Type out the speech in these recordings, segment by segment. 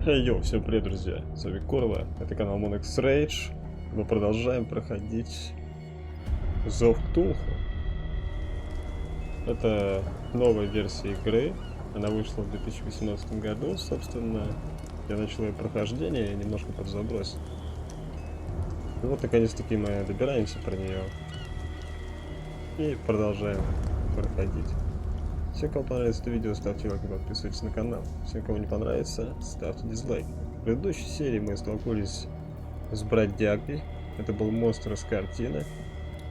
Йоу, всем привет, друзья! С вами Корва, это канал Rage. Мы продолжаем проходить Зов Cthulhu. Это новая версия игры. Она вышла в 2018 году, собственно. Я начал ее прохождение и немножко подзабросил. И вот наконец-таки мы добираемся про нее. И продолжаем проходить. Всем, кому понравится это видео, ставьте лайк и подписывайтесь на канал. Всем, кому не понравится, ставьте дизлайк. В предыдущей серии мы столкнулись с бродягой. Это был монстр из картины.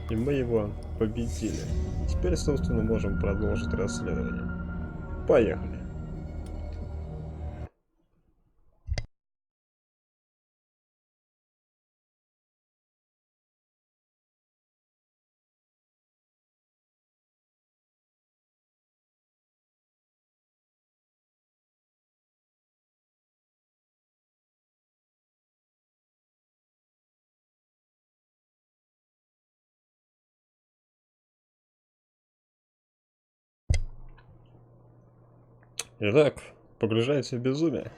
И мы его победили. И теперь, собственно, можем продолжить расследование. Поехали. Итак, погружается в безумие.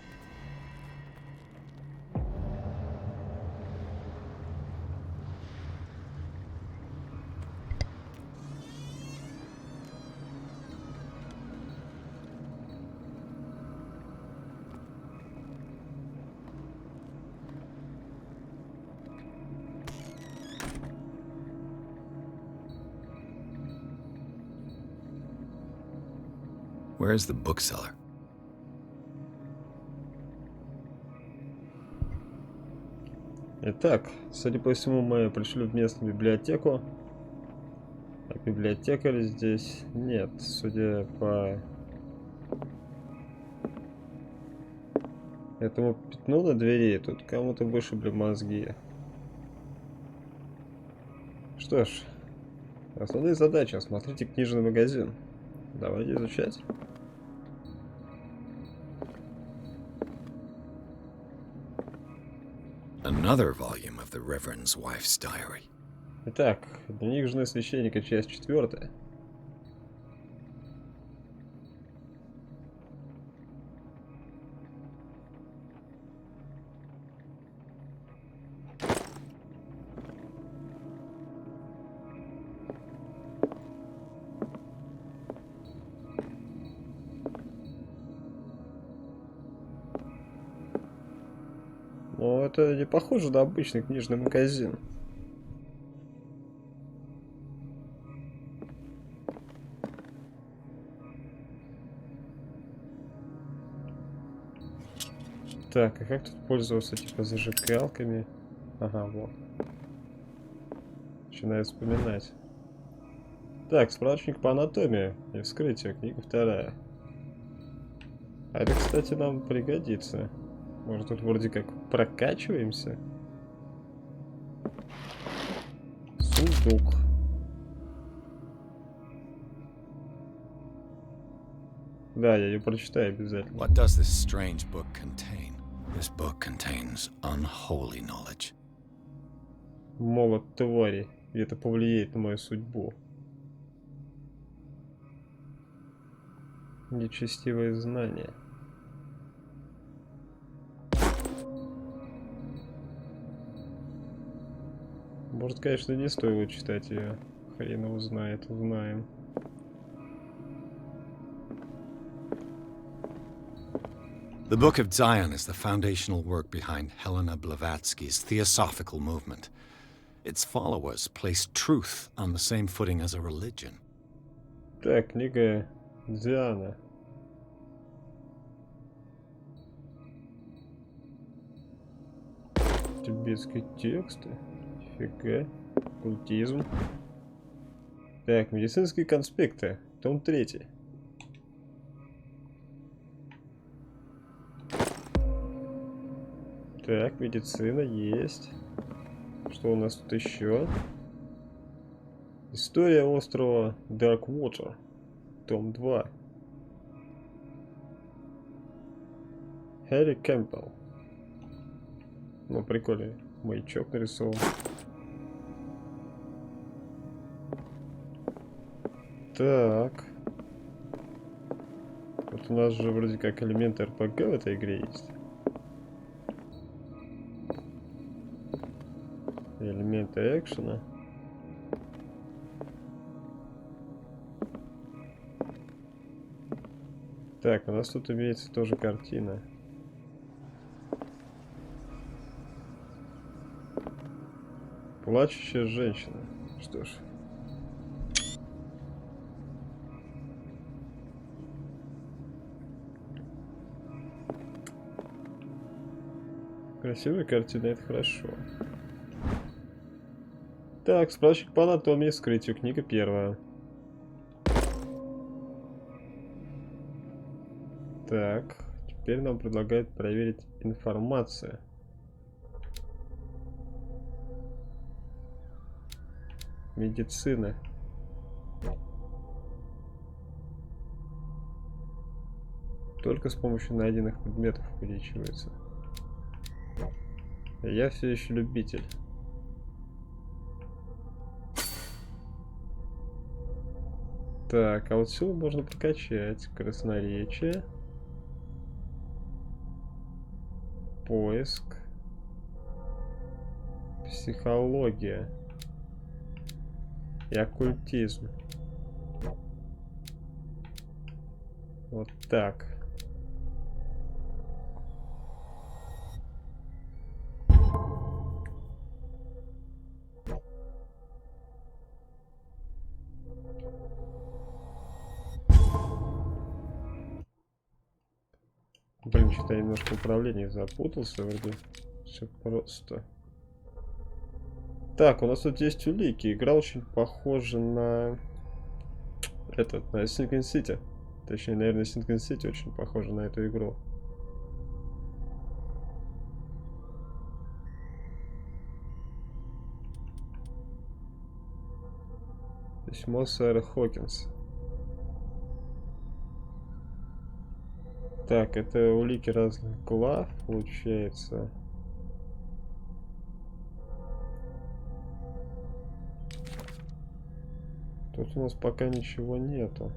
Where is the bookseller? Итак, судя по всему, мы пришли в местную библиотеку. А библиотекаря здесь нет. Судя по этому пятну на двери, тут кому-то вышибли мозги. Что ж, основные задачи. Осмотрите книжный магазин. Давайте изучать. Another volume of the Reverend's wife's diary. Итак, дневник жены священника, часть 4. Но это не похоже на обычный книжный магазин. Так, а как тут пользоваться, типа, зажигалками? Ага, вот. Начинаю вспоминать. Так, справочник по анатомии и вскрытию, книга 2. А это, кстати, нам пригодится. Может, тут вроде как прокачиваемся? Сундук. Да, я ее прочитаю обязательно. What does this strange book contain? This book contains unholy knowledge. Молот твари. И это повлияет на мою судьбу. Нечестивые знания. Может, конечно, не стоило читать ее. Хрен его знает, узнаем. The Book of Zion is the foundational work behind Helena Blavatsky's Theosophical movement. Its followers place truth on the same footing as a religion. Так, книга Диана. Тибетские тексты. Фига. Культизм. Так, медицинские конспекты. Том 3. Так, медицина есть. Что у нас тут еще? История острова Darkwater. Том 2. Harry Campbell. Ну, прикольный маячок нарисован. Так. Вот у нас же вроде как элементы РПГ в этой игре есть. элементы экшена. Так, у нас тут имеется тоже картина. Плачущая женщина. Что ж. Красивая картина, это хорошо. Так, справочник по анатомии, вскрытию, книга первая. Так, теперь нам предлагают проверить информацию. Медицина. Только с помощью найденных предметов увеличивается. Я все еще любитель. Так, а вот силу можно прокачать. Красноречие. Поиск. Психология. И оккультизм. Вот так. Блин, что-то я немножко в управлении запутался, вроде все просто. Так, у нас тут есть улики. Игра очень похожа на этот, на Sinking City. Точнее, наверное, Sinking City очень похожа на эту игру. Письмо сэра Хокинс. Так, это улики разных глав, получается. Тут у нас пока ничего нету.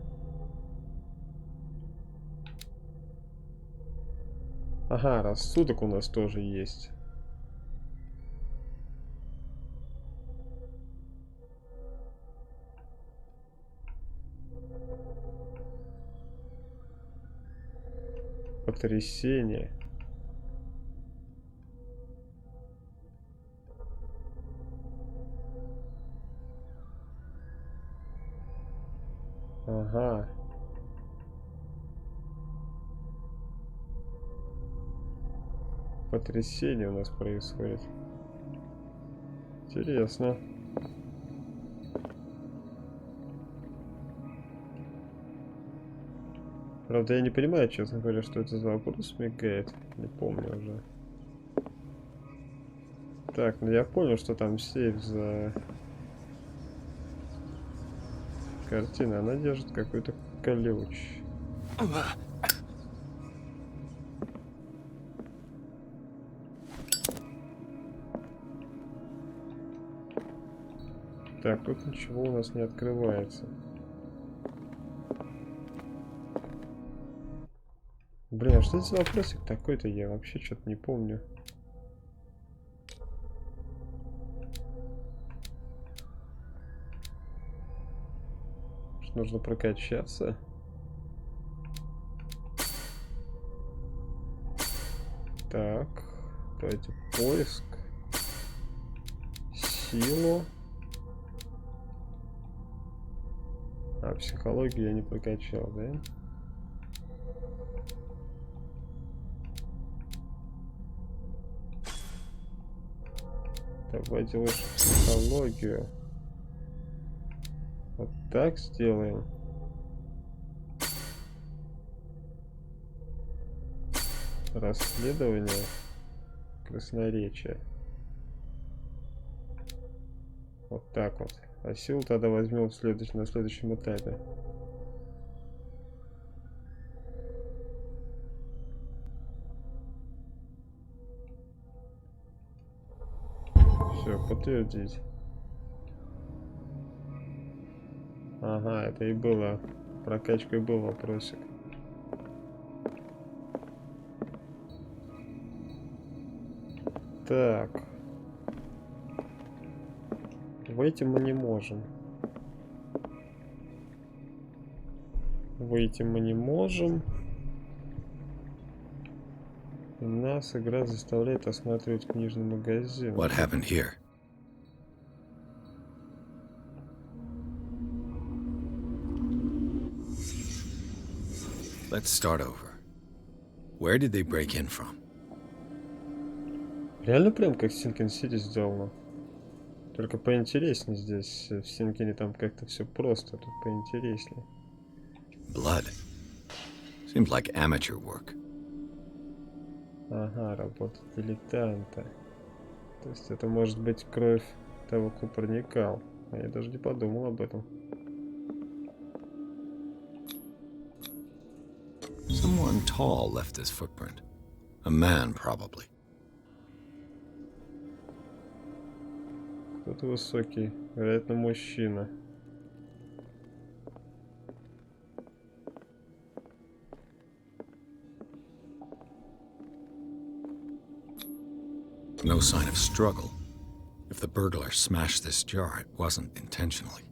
Ага, рассудок у нас тоже есть. Потрясение. Ага. Потрясение у нас происходит. Интересно. Правда, я не понимаю, честно говоря, что это за вопрос мигает. Не помню уже. Так, ну я понял, что там сейф за картина. Она держит какой-то ключ. Так, тут ничего у нас не открывается. Блин, а что это за вопросик такой-то? Я вообще что-то не помню. Что нужно прокачаться? Так, давайте поиск. Силу. А, психологию я не прокачал, да? Давайте лучше психологию. Вот так сделаем. Расследование. Красноречие. Вот так вот. А силу тогда возьмем на следующем этапе. Все, подтвердить. Ага, это и было. Прокачкой был вопросик. Так. Выйти мы не можем. Выйти мы не можем. И нас игра заставляет осматривать книжный магазин. What happened here? Let's start over. Where did they break in from? Реально прям как в Синкен-Сити сделано. Только поинтереснее здесь. В Синкене там как-то все просто, тут поинтереснее. Blood. Seems like amateur work. Ага, работа дилетанта. То есть это может быть кровь того, кто проникал. А я даже не подумал об этом. Someone tall left this footprint. A man, probably. Кто-то высокий, вероятно, мужчина. No sign of struggle. If the burglar smashed this jar, it wasn't intentionally.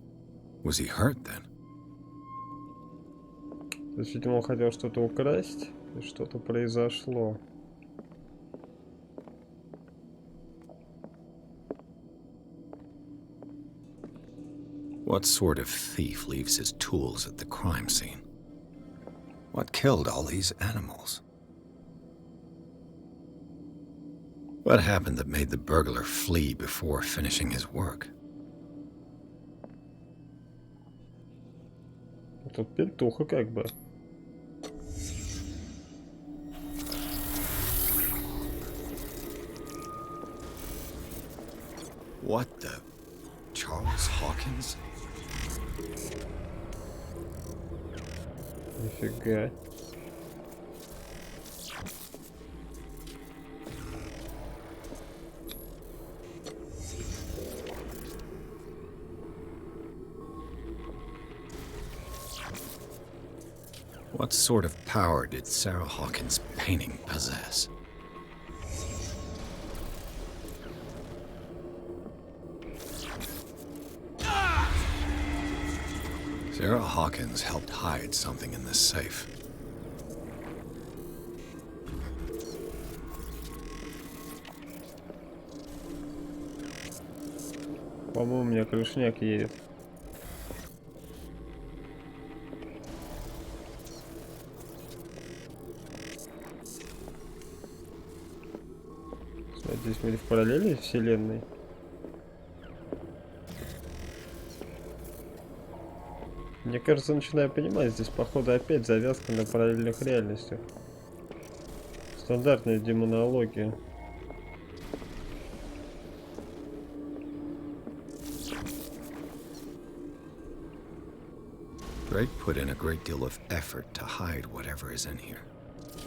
Was he hurt then? То есть, видимо, он хотел что-то украсть, и что-то произошло. What sort of thief leaves his tools at the crime scene? What killed all these animals? What happened that made the burglar flee before finishing his work? Тут пентуха как бы. What the? Charles Hawkins? Нифига. What sort of power did Sarah Hawkins' painting possess? Sarah Hawkins helped hide something in this safe. По-моему, у меня крышняк едет. Надеюсь, мы в параллельной вселенной. Мне кажется, начинаю понимать, здесь походу опять завязка на параллельных реальностях. Стандартная демонология. Drake put in a great deal of effort to hide whatever is in here.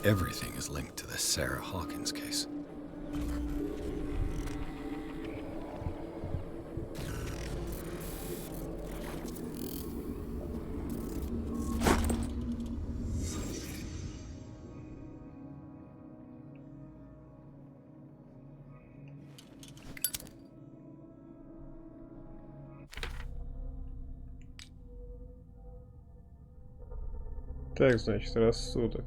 Everything is linked to the Sarah Hawkins case. Так, значит, рассудок.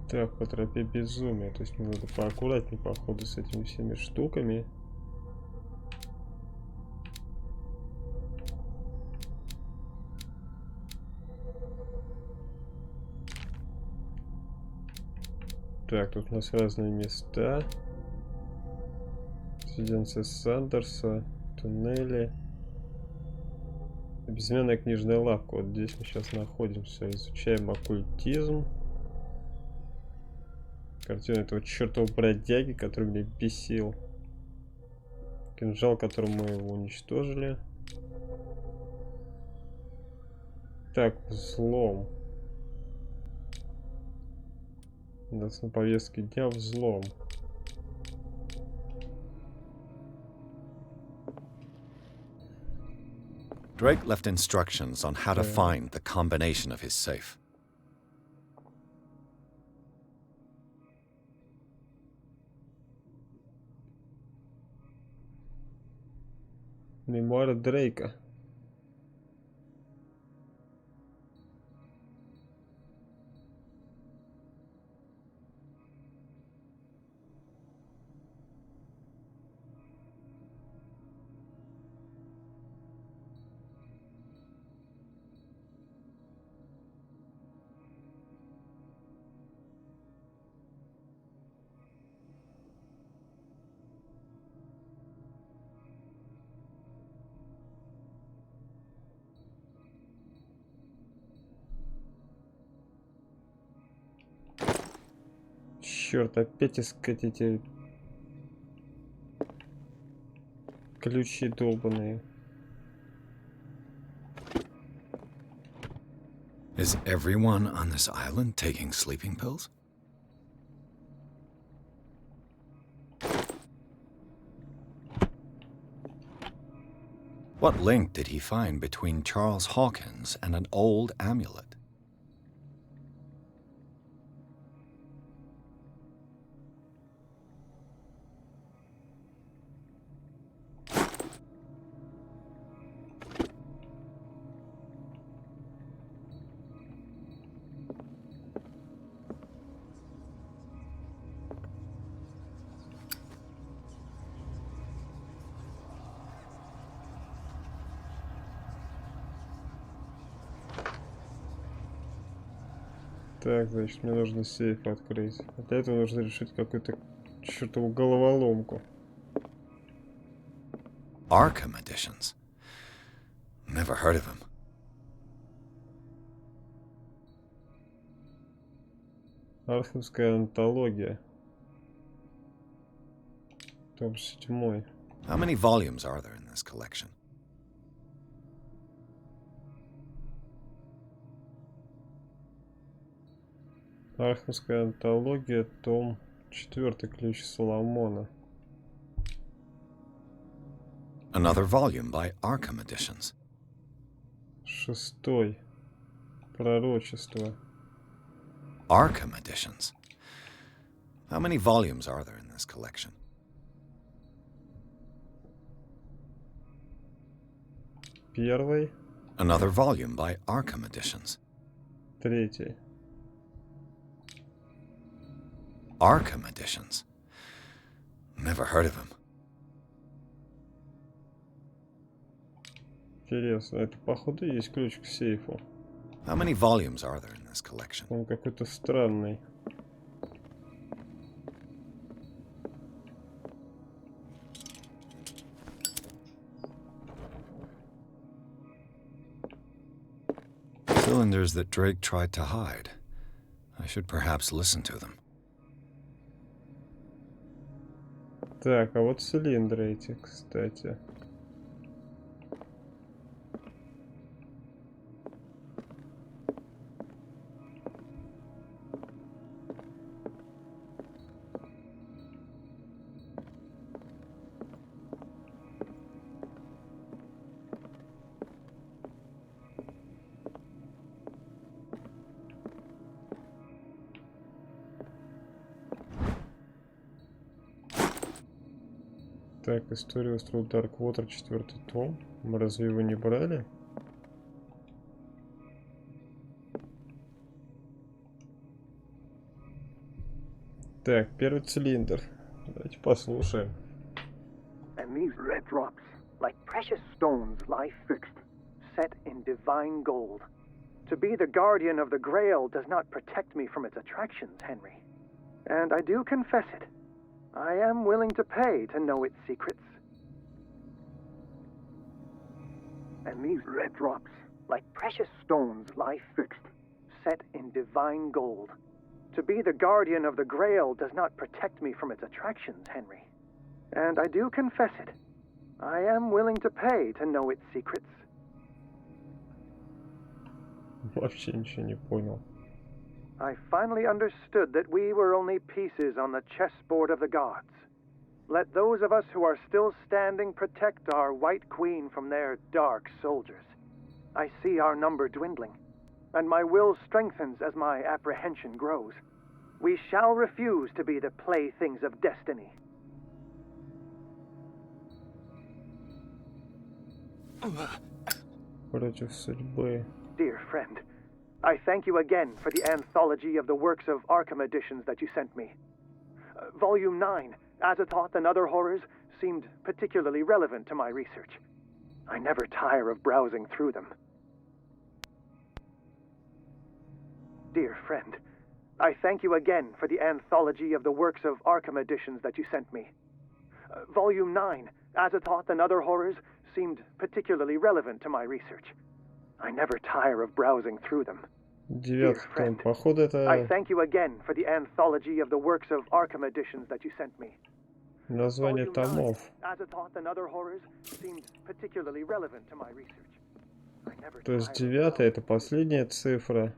Так, по тропе безумия. То есть мне надо поаккуратнее, походу, с этими всеми штуками. Так, тут у нас разные места. Резиденция Сандерса, туннели. Безымянная книжная лавка. Вот здесь мы сейчас находимся. Изучаем оккультизм. Картина этого чертового бродяги, который меня бесил. Кинжал, которым мы его уничтожили. Так, взлом. У нас на повестке дня взлом. Drake left instructions on how to find the combination of his safe. Мемуары Дрейка. Черт, опять искать эти ключи долбаные. Is everyone on this island taking sleeping pills? What link did he find between Charles Hawkins and an old amulet? Так, значит, мне нужно сейф открыть. А для этого нужно решить какую-то чертову головоломку. Arkham editions. Never heard of him. Архамская антология. Том 7. How many volumes are there in this collection? Архамская антология, том 4, ключ Соломона. Another volume by Arkham Editions. 6. Пророчество. Arkham Editions. How many volumes are there in this collection? Первый. Another volume by Arkham Editions. 3. Arkham Editions. Never heard of him. Интересно, это походу есть ключ к сейфу. How many volumes are there in this collection? Он какой-то странный. Cylinders that Drake tried to hide. I should perhaps listen to them. Так, а вот цилиндры эти, кстати. Так, история острова Дарквотер, 4 том. Мы разве его не брали? Так, первый цилиндр. Давайте послушаем. And these red drops, like precious stones, lie fixed, set in divine gold. To be the guardian of the Grail does not protect me from its attractions, Henry. And I do confess it. I am willing to pay to know its secrets. And these red drops, like precious stones, lie fixed, set in divine gold. To be the guardian of the Grail does not protect me from its attractions, Henry. And I do confess it. I am willing to pay to know its secrets. Вообще ничего не понял. I finally understood that we were only pieces on the chessboard of the gods. Let those of us who are still standing protect our White Queen from their dark soldiers. I see our number dwindling, and my will strengthens as my apprehension grows. We shall refuse to be the playthings of destiny. Против судьбы. Dear friend, I thank you again for the anthology of the works of Arkham editions that you sent me. Volume 9, Azathoth and Other Horrors, seemed particularly relevant to my research. I never tire of browsing through them. Dear friend, I thank you again for the anthology of the works of Arkham editions that you sent me. Volume 9, Azathoth and Other Horrors, seemed particularly relevant to my research. I never tire of browsing through them. Dear Девятый том. friend, Походу I это thank you again for the anthology of the works of Arkham editions that you sent me. название Volume 9, томов. Azathoth and Other Horrors seemed particularly relevant to my research. I never То есть tire of девятая browsing это последняя цифра.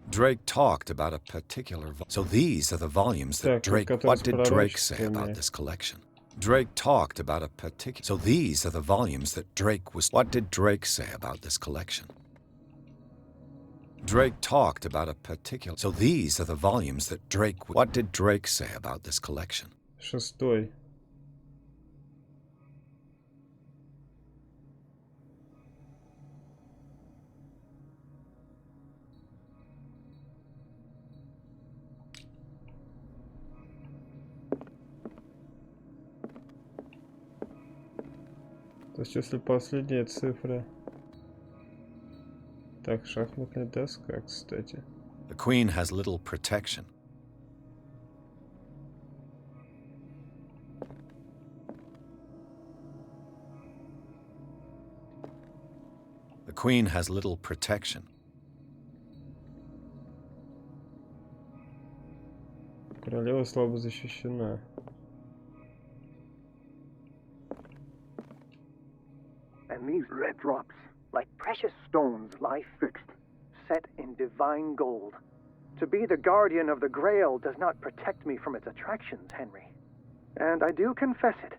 Drake talked about a particular. So these are the volumes that Так, вот Drake. который What с did Drake say пророчествами. about this collection? Drake talked about a particular. So these are the volumes that Drake was. What did Drake say about this collection? Drake talked about a particular. So these are the volumes that Drake. What did Drake say about this collection? Шестой. То есть если последняя цифра... Так, шахматная доска, кстати. The Queen has little protection. The Queen has little protection. Королева слабо защищена. And these red drops, like precious stones, lie fixed, set in divine gold. To be the guardian of the Grail does not protect me from its attractions, Henry. And I do confess it.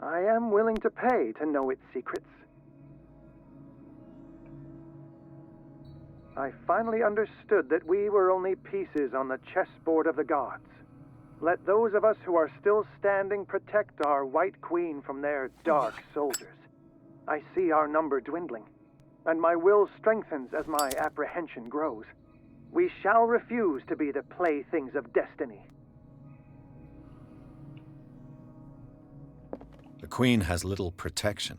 I am willing to pay to know its secrets. I finally understood that we were only pieces on the chessboard of the gods. Let those of us who are still standing protect our White Queen from their dark soldiers. I see our number dwindling, and my will strengthens as my apprehension grows. We shall refuse to be the playthings of destiny. The Queen has little protection.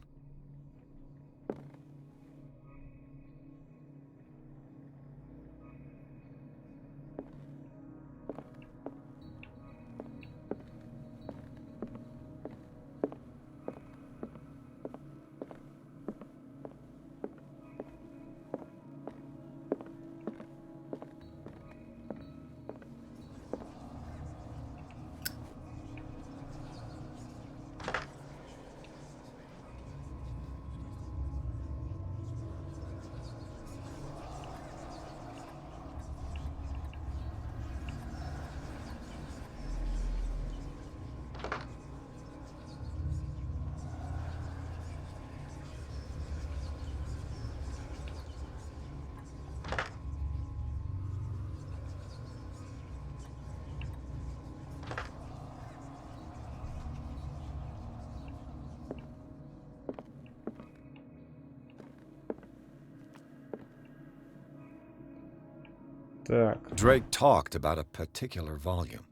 Так, Drake talked about a particular volume.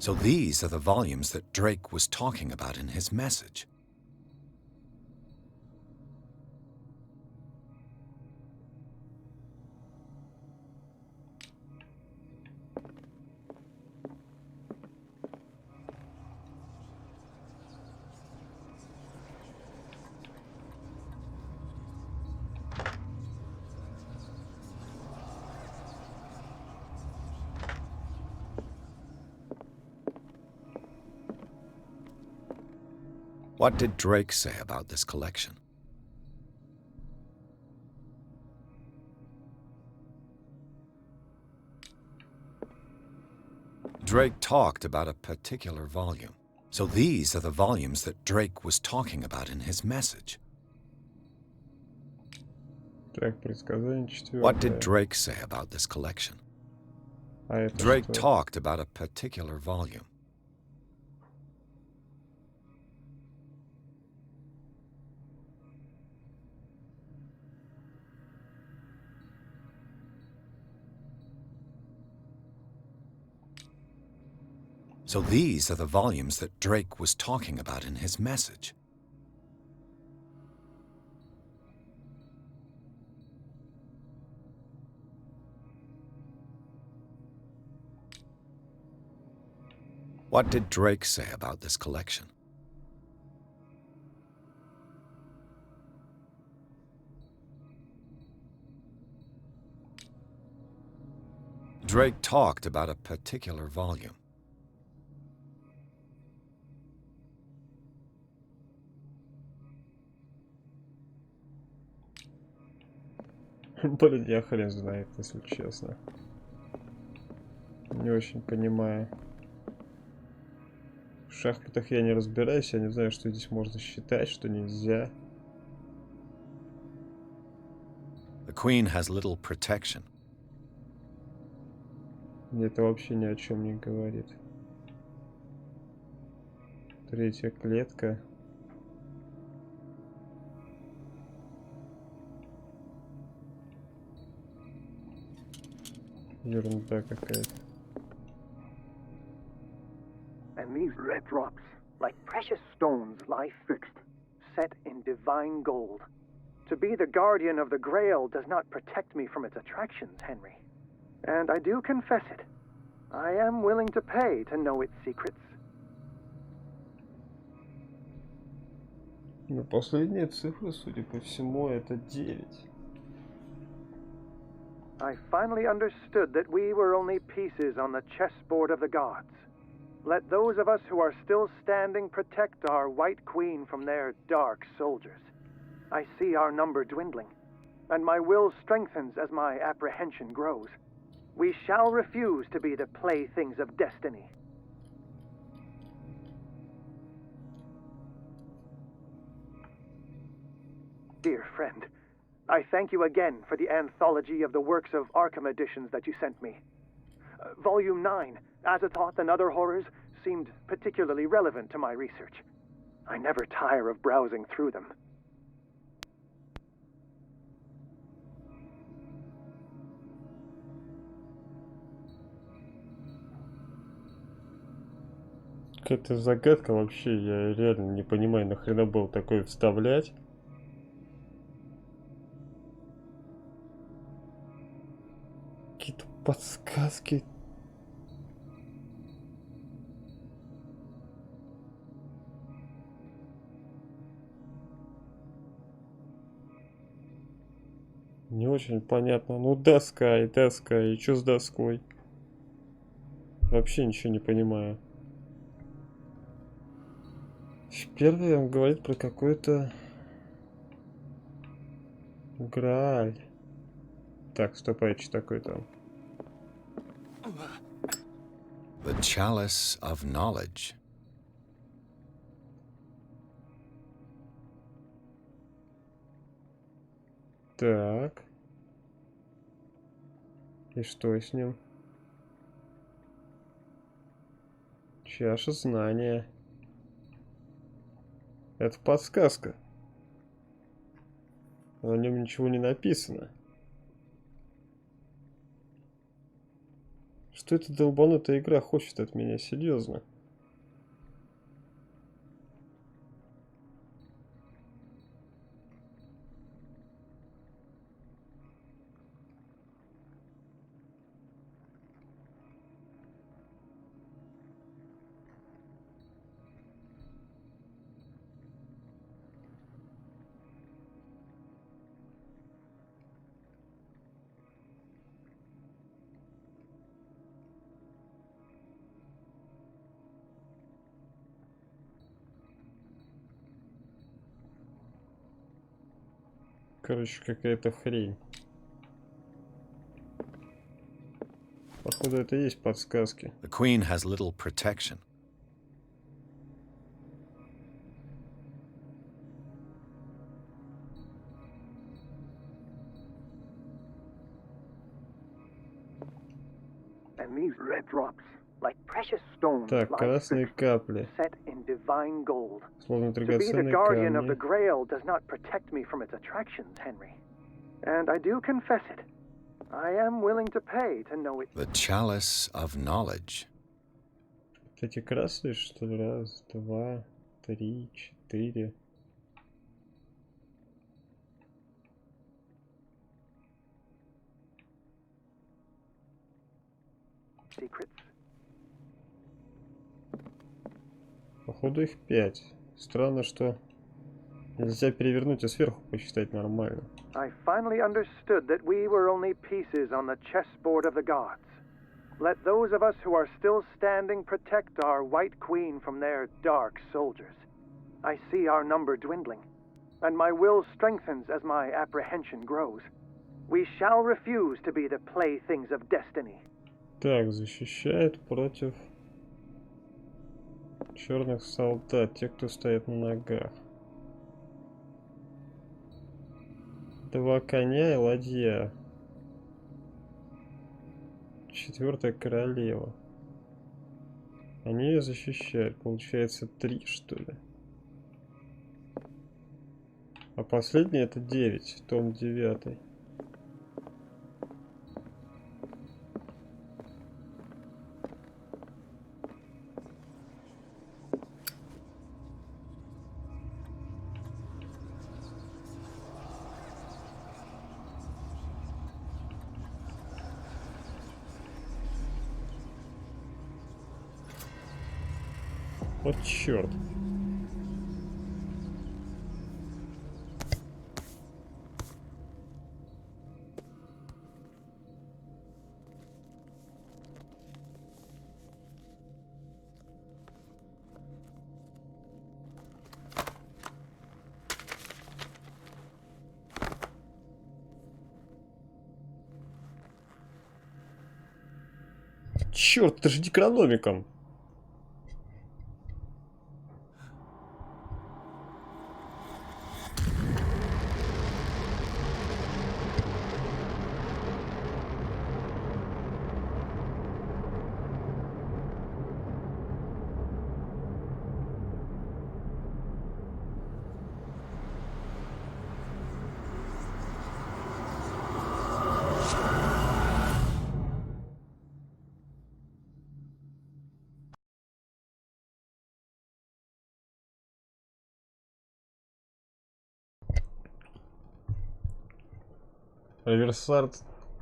So these are the volumes that Drake was talking about in his message. What did Drake say about this collection? Drake talked about a particular volume. So these are the volumes that Drake was talking about in his message. Так, предсказание What did четвертое. Drake say about this collection? А это Drake что? talked about a particular volume. So these are the volumes that Drake was talking about in his message. What did Drake say about this collection? Drake talked about a particular volume. Блин, я хрен знает, если честно. Не очень понимаю. В шахматах я не разбираюсь, я не знаю, что здесь можно считать, что нельзя. The queen has little protection. Мне это вообще ни о чем не говорит. Третья клетка. Ерунда какая-то. And these red drops, like precious stones, lie fixed, set in divine gold. To be the guardian of the Grail does not protect me from its attractions, Henry. And I do confess it. I am willing to pay to know its secrets. Но последняя цифра, судя по всему, это 9. I finally understood that we were only pieces on the chessboard of the gods. Let those of us who are still standing protect our White Queen from their dark soldiers. I see our number dwindling, and my will strengthens as my apprehension grows. We shall refuse to be the playthings of destiny. Dear friend, I thank you again for the anthology of the works of Arkham editions that you sent me. Volume 9, Azathoth and Other Horrors, seemed particularly relevant to my research. I never tire of browsing through them. Какая-то загадка вообще, я реально не понимаю, нахрена было такое вставлять. Какие-то подсказки. Не очень понятно. Ну, доска, и что с доской? Вообще ничего не понимаю. Первый он говорит про какой-то Грааль. Так, стоп, а что такое там? The Chalice of Knowledge. Так. И что с ним? Чаша знания. Это подсказка. На нем ничего не написано. Что эта долбанутая игра хочет от меня? Серьезно. Короче, какая-то хрень. Походу, это и есть подсказки. The queen has little protection. And these red drops, like precious stones, Так, lie красные fixed, капли. set in divine gold. Словно To be the драгоценные guardian of the камни. Grail does not protect me from its attractions, Henry. And I do confess it. I am willing to pay to know it. The chalice of knowledge. Вот эти красные, что ли? Раз, два, три, четыре. Secrets. Походу их 5. Странно, что нельзя перевернуть и сверху посчитать нормально. I finally understood that we were only pieces on the chessboard of the gods. Let those of us who are still standing protect our White Queen from their dark soldiers. I see our number dwindling, and my will strengthens as my apprehension grows. We shall refuse to be the playthings of destiny. Так, защищает против черных солдат, те, кто стоят на ногах. 2 коня и ладья. 4-я королева. Они ее защищают. Получается 3, что ли. А последний это 9, том 9. Вот черт. Черт, это же дикрономиком.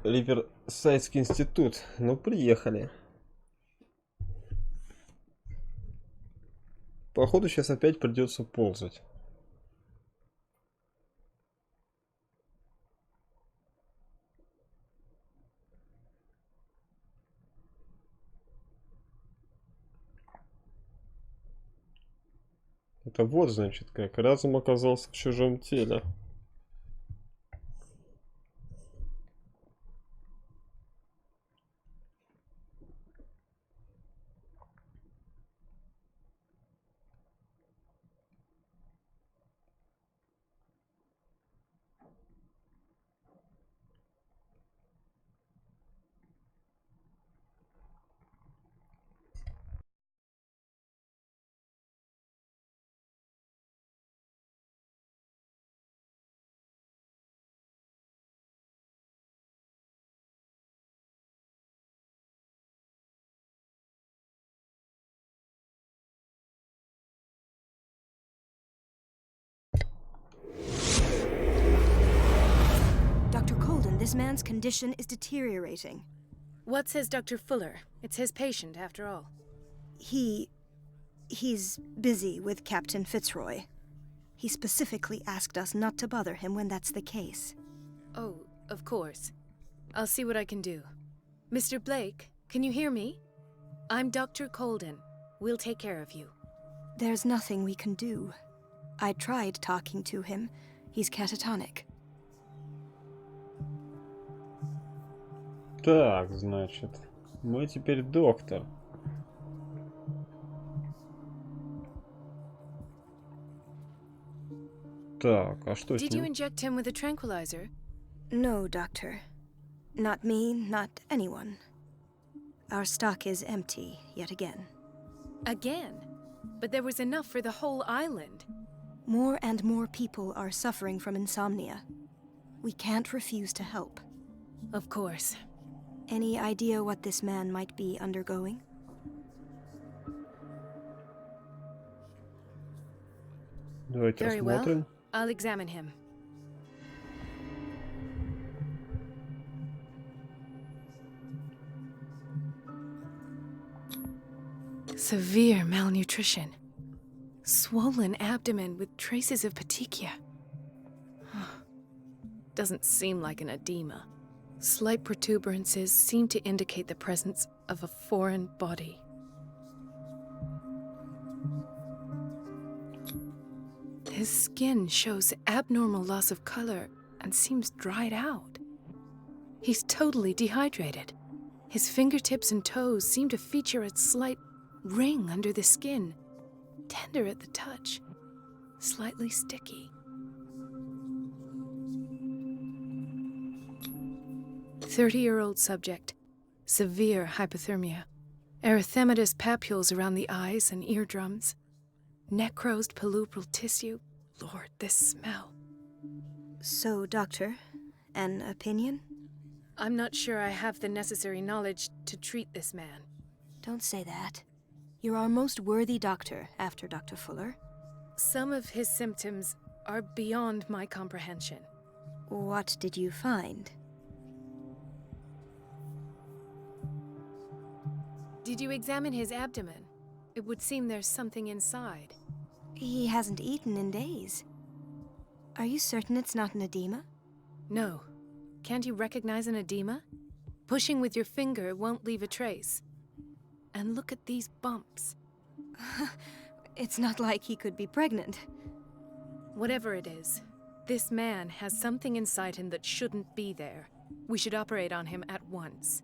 Риверсайдский институт. Ну, приехали. Походу, сейчас опять придется ползать. Это вот, значит, как разум оказался в чужом теле. This man's condition is deteriorating. What says Dr. Fuller? It's his patient, after all. He's busy with Captain Fitzroy. He specifically asked us not to bother him when that's the case. Oh, of course. I'll see what I can do. Mr. Blake, can you hear me? I'm Dr. Colden. We'll take care of you. There's nothing we can do. I tried talking to him. He's catatonic. Так, значит, мы теперь доктор. Так, а что с Did you ним? inject him with a tranquilizer? No, Doctor. Not me, not anyone. Our stock is empty yet again. Again? But there was enough for the whole island. More and more people are suffering from insomnia. We can't refuse to help. Of course. Any idea what this man might be undergoing? Давайте Very well. осмотрим. I'll examine him. Severe malnutrition. Swollen abdomen with traces of petechia. Doesn't seem like an edema. Slight protuberances seem to indicate the presence of a foreign body. His skin shows abnormal loss of color and seems dried out. He's totally dehydrated. His fingertips and toes seem to feature a slight ring under the skin, tender at the touch, slightly sticky. 30-year-old subject, severe hypothermia, erythematous papules around the eyes and eardrums, necrosed palpebral tissue. Lord, this smell. So, Doctor, an opinion? I'm not sure I have the necessary knowledge to treat this man. Don't say that. You're our most worthy doctor after Dr. Fuller. Some of his symptoms are beyond my comprehension. What did you find? Did you examine his abdomen? It would seem there's something inside. He hasn't eaten in days. Are you certain it's not an edema? No. Can't you recognize an edema? Pushing with your finger won't leave a trace. And look at these bumps. It's not like he could be pregnant. Whatever it is, this man has something inside him that shouldn't be there. We should operate on him at once.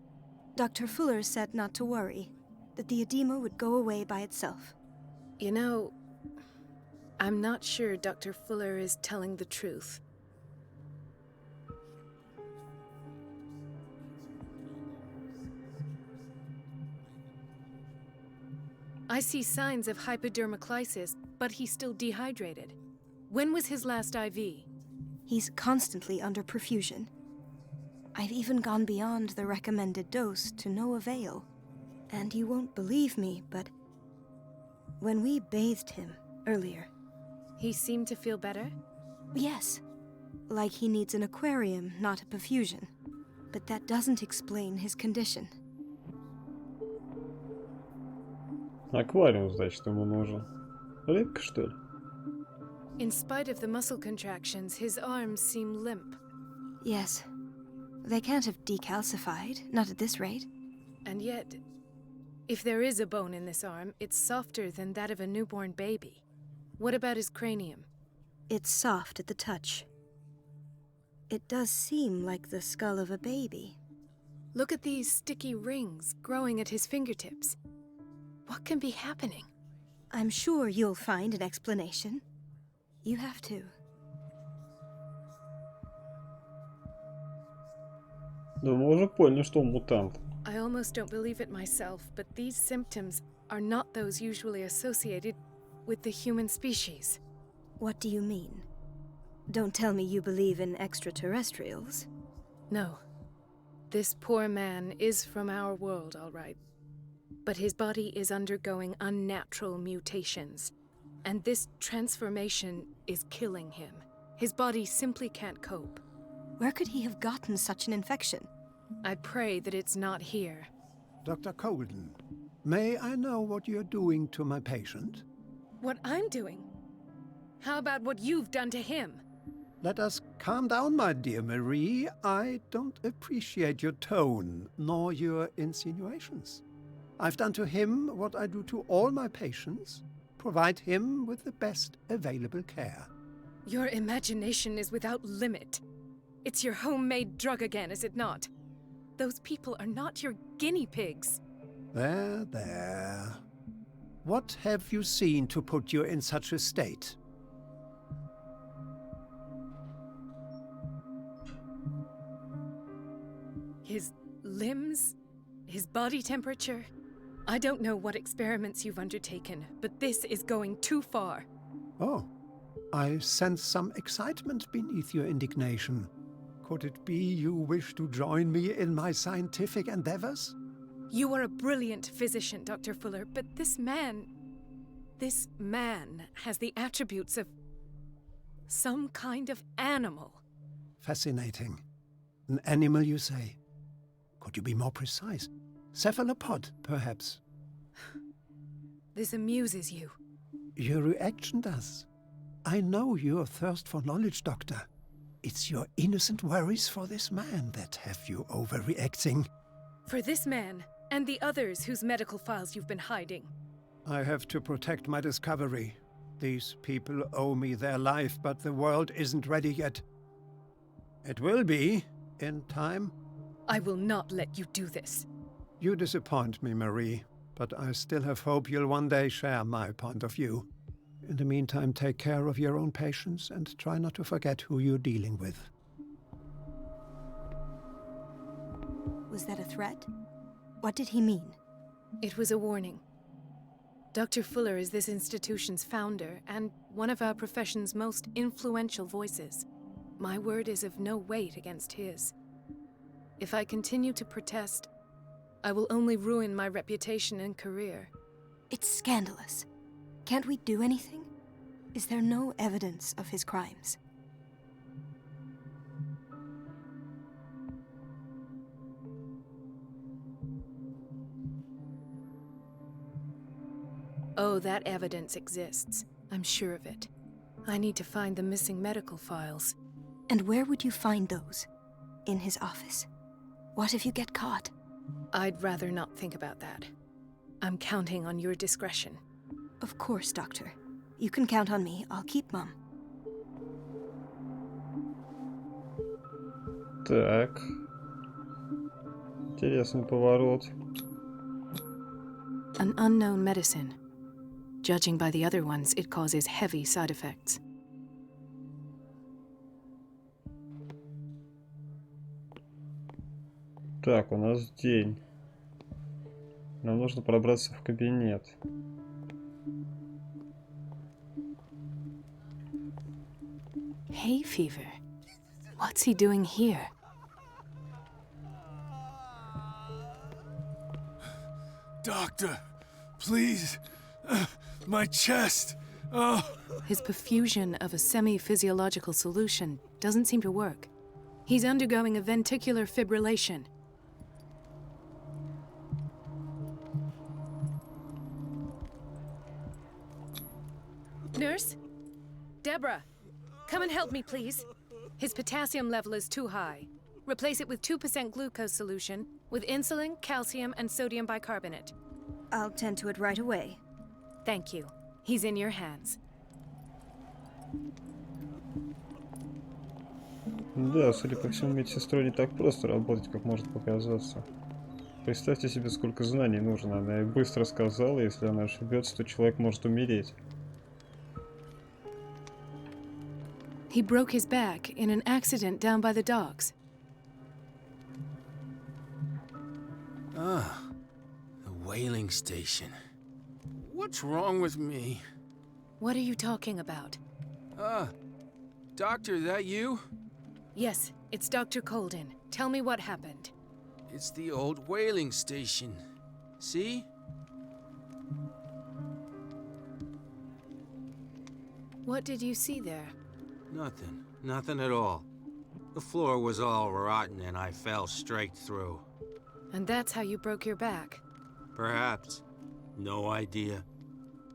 Dr. Fuller said not to worry, that the edema would go away by itself. You know, I'm not sure Dr. Fuller is telling the truth. I see signs of hypodermoclysis, but he's still dehydrated. When was his last IV? He's constantly under perfusion. I've even gone beyond the recommended dose to no avail. And you won't believe me, but when we bathed him earlier... He seemed to feel better? Yes. Like he needs an aquarium, not a perfusion. But that doesn't explain his condition. Аквариум, значит, ему нужен. Рыбка, что ли? In spite of the muscle contractions, his arms seem limp. Yes. They can't have decalcified, not at this rate. And yet, if there is a bone in this arm, it's softer than that of a newborn baby. What about his cranium? It's soft at the touch. It does seem like the skull of a baby. Look at these sticky rings growing at his fingertips. What can be happening? I'm sure you'll find an explanation. You have to. Да мы уже поняли, что он мутант. I almost don't believe it myself, but these symptoms are not those usually associated with the human species. What do you mean? Don't tell me you believe in extraterrestrials. No. This poor man is from our world, all right. But his body is undergoing unnatural mutations. And this transformation is killing him. His body simply can't cope. Where could he have gotten such an infection? I pray that it's not here. Dr. Colden, may I know what you're doing to my patient? What I'm doing? How about what you've done to him? Let us calm down, my dear Marie. I don't appreciate your tone, nor your insinuations. I've done to him what I do to all my patients, provide him with the best available care. Your imagination is without limit. It's your homemade drug again, is it not? Those people are not your guinea pigs. There, there. What have you seen to put you in such a state? His limbs, His body temperature? I don't know what experiments you've undertaken, but this is going too far. Oh, I sense some excitement beneath your indignation. Could it be you wish to join me in my scientific endeavors? You are a brilliant physician, Dr. Fuller, but this man has the attributes of some kind of animal. Fascinating. An animal, you say? Could you be more precise? Cephalopod, perhaps? This amuses you. Your reaction does. I know your thirst for knowledge, Doctor. It's your innocent worries for this man that have you overreacting. For this man, and the others whose medical files you've been hiding. I have to protect my discovery. These people owe me their life, but the world isn't ready yet. It will be, in time. I will not let you do this. You disappoint me, Marie, but I still have hope you'll one day share my point of view. In the meantime, take care of your own patients and try not to forget who you're dealing with. Was that a threat? What did he mean? It was a warning. Dr. Fuller is this institution's founder and one of our profession's most influential voices. My word is of no weight against his. If I continue to protest, I will only ruin my reputation and career. It's scandalous. Can't we do anything? Is there no evidence of his crimes? Oh, that evidence exists. I'm sure of it. I need to find the missing medical files. And where would you find those? In his office? What if you get caught? I'd rather not think about that. I'm counting on your discretion. Of course, Doctor. You can count on me. I'll keep mum. Так. Интересный поворот. An unknown medicine. Judging by the other ones, it causes heavy side effects. Так, у нас день. Нам нужно пробраться в кабинет. Hay fever. What's he doing here? Doctor, please. My chest. Oh. His perfusion of a semi-physiological solution doesn't seem to work. He's undergoing a ventricular fibrillation. Nurse? Deborah, come and help me, please. His potassium level is too high. Replace it with 2% glucose solution with insulin, calcium, and sodium bicarbonate. I'll tend to it right away. Thank you. He's in your hands. Да, судя по всему, медсестрой не так просто работать, как может показаться. Представьте себе, сколько знаний нужно. Она и быстро сказала, если она ошибется, то человек может умереть. He broke his back in an accident down by the docks. Ah, the whaling station. What's wrong with me? What are you talking about? Doctor, that you? Yes, it's Dr. Colden. Tell me what happened. It's the old whaling station. See? What did you see there? Nothing. Nothing at all. The floor was all rotten and I fell straight through. And that's how you broke your back? Perhaps. No idea.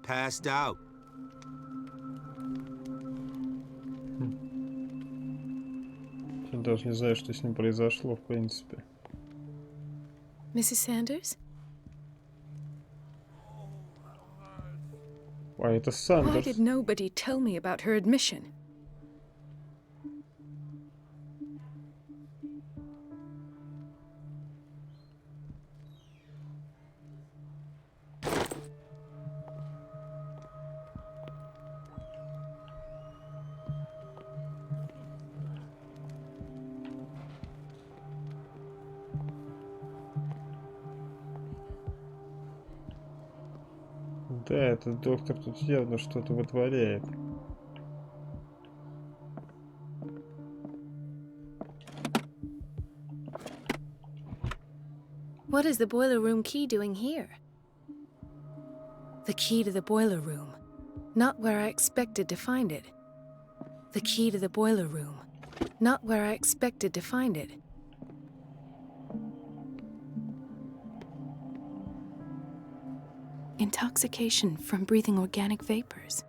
Passed out. Я даже не знаю, что с ним произошло, в принципе. Mrs. Sanders? А это Why Сандерс. did nobody tell me about her admission? Да, этот доктор тут явно что-то вытворяет. What is the boiler room key doing here? The key to the boiler room. Not where I expected to find it. The key to the boiler room. Not where I expected to find it. Intoxication from breathing organic vapors.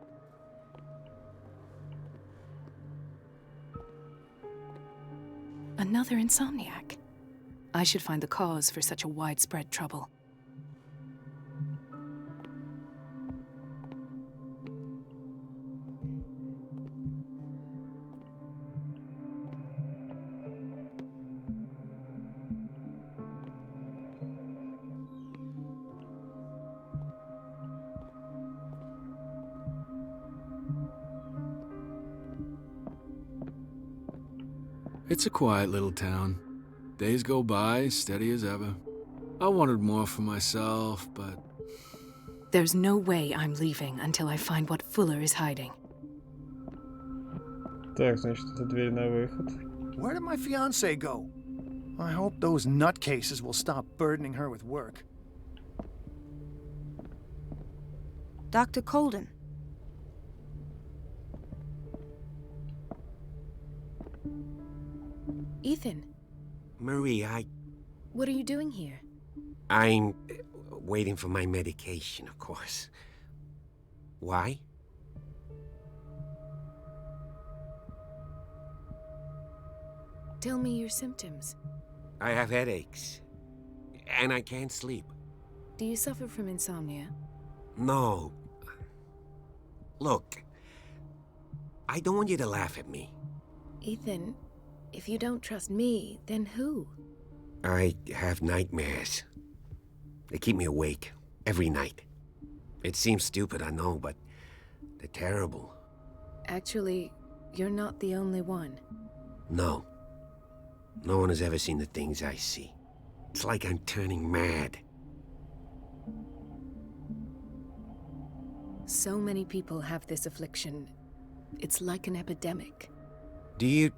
Another insomniac. I should find the cause for such a widespread trouble. It's a quiet little town. Days go by, steady as ever. I wanted more for myself, but... There's no way I'm leaving until I find what Fuller is hiding. Так, значит, это дверь на выход. Where did my fiancée go? I hope those nutcases will stop burdening her with work. Dr. Colden. Ethan, Marie, what are you doing here? I'm waiting for my medication, of course. Why? Tell me your symptoms. I have headaches, and I can't sleep. Do you suffer from insomnia? No. Look, I don't want you to laugh at me. Ethan, if you don't trust me, then who? I have nightmares. They keep me awake every night. It seems stupid, I know, but they're terrible. Actually, you're not the only one. No. No one has ever seen the things I see. It's like I'm turning mad. So many people have this affliction. It's like an epidemic. Do you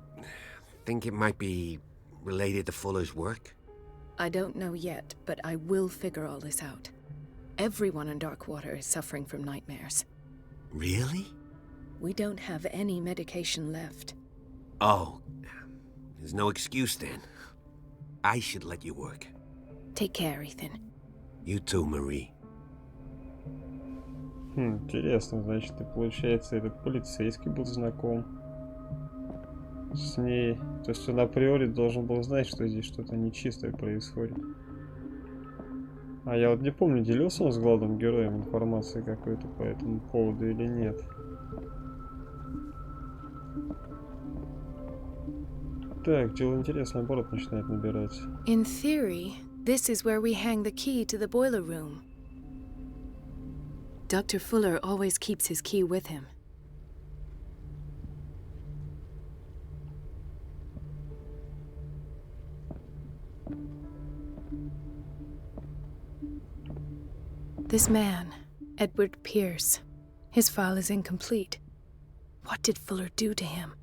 think it might be related to Fuller's work? I don't know yet, but I will figure all this out. Everyone in Darkwater is suffering from nightmares. Really? We don't have any medication left. Oh, there's no excuse then. I should let you work. Take care, Ethan. You too, Marie. Интересно, значит, и получается, этот полицейский был знаком с ней. То есть он априори должен был знать, что здесь что-то нечистое происходит. А я вот не помню, делился он с главным героем информацией какой-то по этому поводу или нет. Так, дело интересно, оборот начинает набирать. In theory, this is where we hang the key to the boiler room. Dr. Fuller always keeps his key with him. This man, Edward Pierce, his file is incomplete. What did Fuller do to him?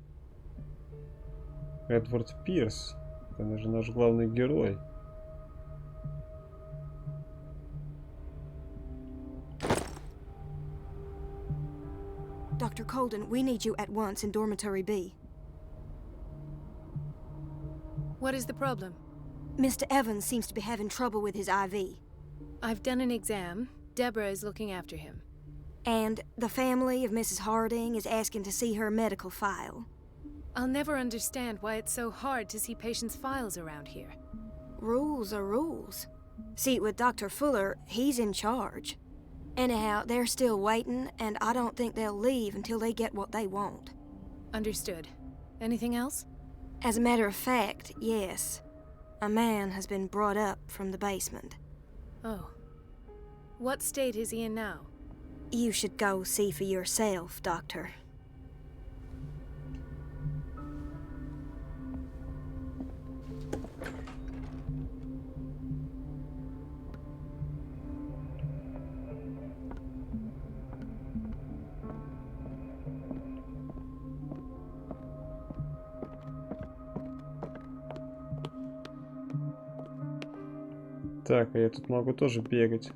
Эдвард Пирс. Это же наш главный герой. Dr. Colden, we need you at once in Dormitory B. What is the problem? Mr. Evans seems to be having trouble with his IV. I've done an exam. Deborah is looking after him. And the family of Mrs. Harding is asking to see her medical file. I'll never understand why it's so hard to see patients' files around here. Rules are rules. See, with Dr. Fuller, he's in charge. Anyhow, they're still waiting, and I don't think they'll leave until they get what they want. Understood. Anything else? As a matter of fact, yes. A man has been brought up from the basement. Oh. What state is he in now? You should go see for yourself, Doctor. Так, а я тут могу тоже бегать.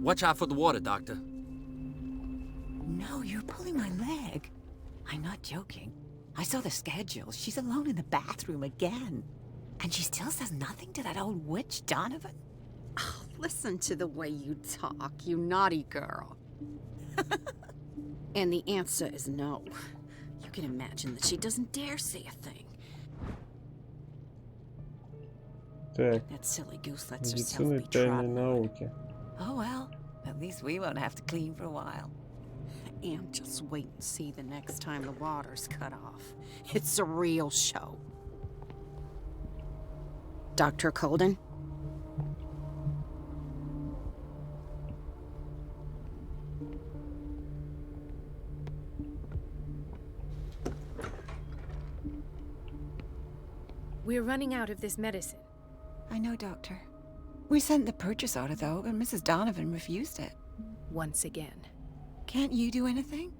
Watch out for the water, Doctor. No, you're pulling my leg. I'm not joking. I saw the schedule. She's alone in the bathroom again. And she still says nothing to that old witch, Donovan? Oh, listen to the way you talk, you naughty girl. And the answer is no. You can imagine that she doesn't dare say a thing. Так, That silly goose lets herself медицина be и тайные trodden on. науки. Oh well, at least we won't have to clean for a while. And just wait and see the next time the water's cut off. It's a real show. Dr. Colden? We're running out of this medicine. I know, Doctor. We sent the purchase order, though, and Mrs. Donovan refused it. Once again. Can't you do anything?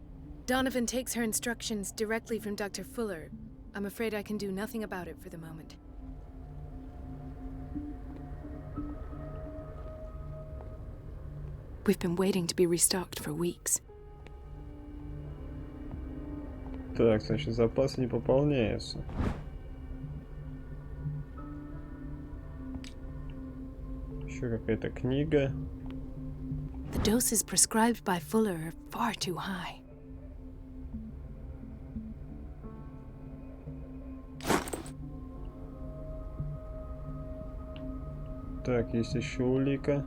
Donovan takes her instructions directly from Dr. Fuller. I'm afraid I can do nothing about it for the moment. We've been waiting to be restocked for weeks. Так, значит, запасы не пополняются. Еще какая-то книга. The doses prescribed by Fuller are far too high. Так, есть еще улика.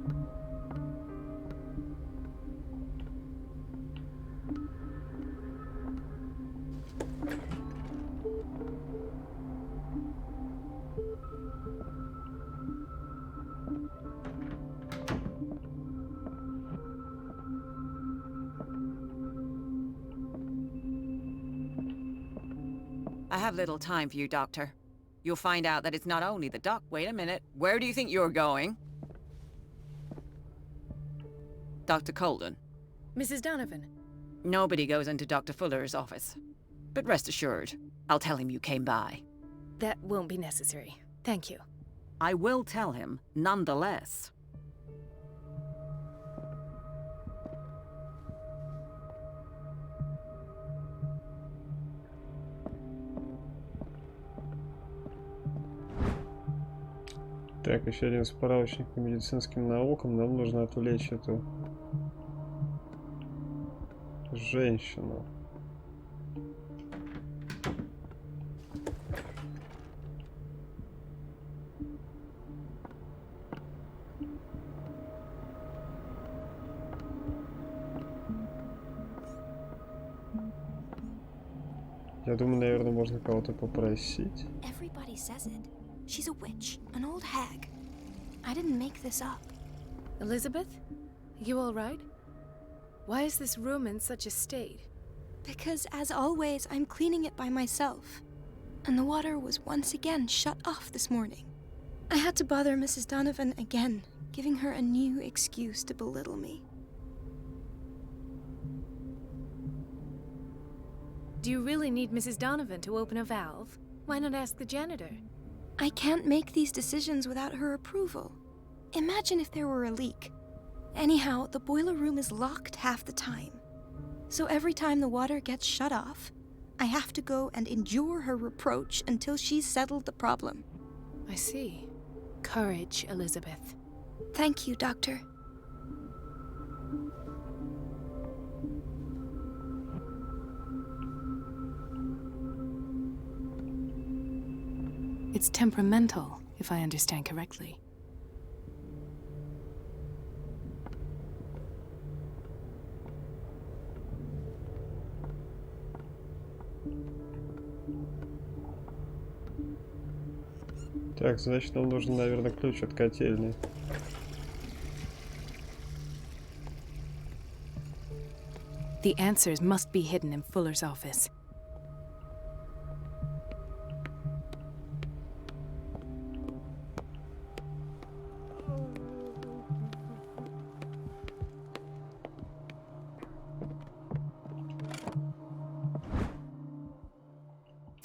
I have little time for you, Doctor. You'll find out that it's not only the doc. Wait a minute. Where do you think you're going? Dr. Colden. Mrs. Donovan. Nobody goes into Dr. Fuller's office. But rest assured, I'll tell him you came by. That won't be necessary. Thank you. I will tell him, nonetheless. Так, еще один справочник по медицинским наукам. Нам нужно отвлечь эту женщину. Я думаю, наверное, можно кого-то попросить. Everybody says it. She's a witch, an old hag. I didn't make this up. Elizabeth? You all right? Why is this room in such a state? Because, as always, I'm cleaning it by myself. And the water was once again shut off this morning. I had to bother Mrs. Donovan again, giving her a new excuse to belittle me. Do you really need Mrs. Donovan to open a valve? Why not ask the janitor? I can't make these decisions without her approval. Imagine if there were a leak. Anyhow, the boiler room is locked half the time. So every time the water gets shut off, I have to go and endure her reproach until she's settled the problem. I see. Courage, Elizabeth. Thank you, Doctor. It's temperamental, if I understand correctly. Так, значит, нам нужен, наверное, ключ от котельной. The answers must be hidden in Fuller's office.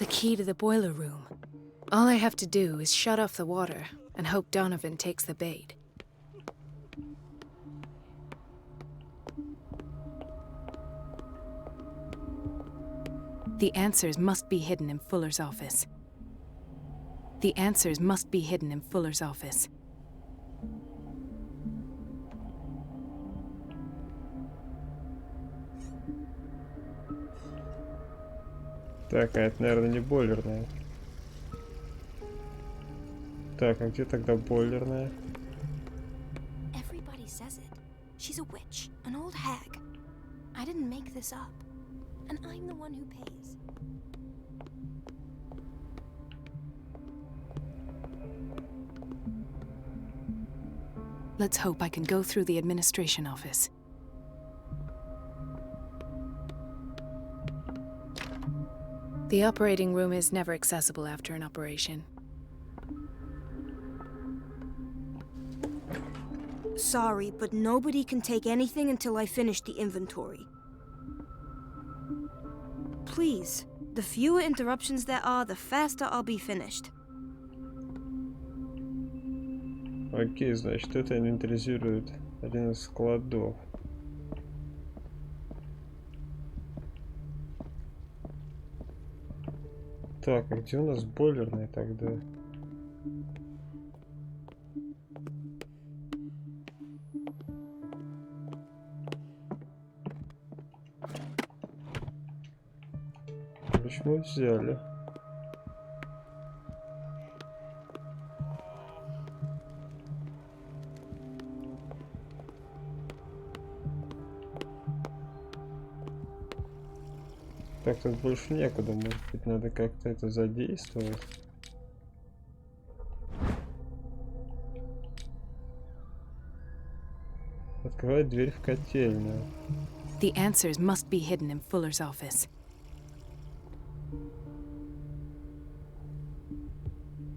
The key to the boiler room. All I have to do is shut off the water and hope Donovan takes the bait. The answers must be hidden in Fuller's office. The answers must be hidden in Fuller's office. Так, а это, наверное, не бойлерная. Так, а где тогда бойлерная? Everybody says it. She's a witch, an old hag. I didn't make this up. And I'm the one who pays. Let's hope I can go through the administration office. The operating room is never accessible after an operation. Sorry, but nobody can take anything until I finish the inventory. Please, the fewer interruptions there are, the faster I'll be finished. Окей, значит, это инвентаризирует один из складов. Так, а где у нас бойлерная тогда? Почему взяли? Так, тут больше некуда, может быть, надо как-то это задействовать. Открывать дверь в котельную. The answers must be hidden in Fuller's office.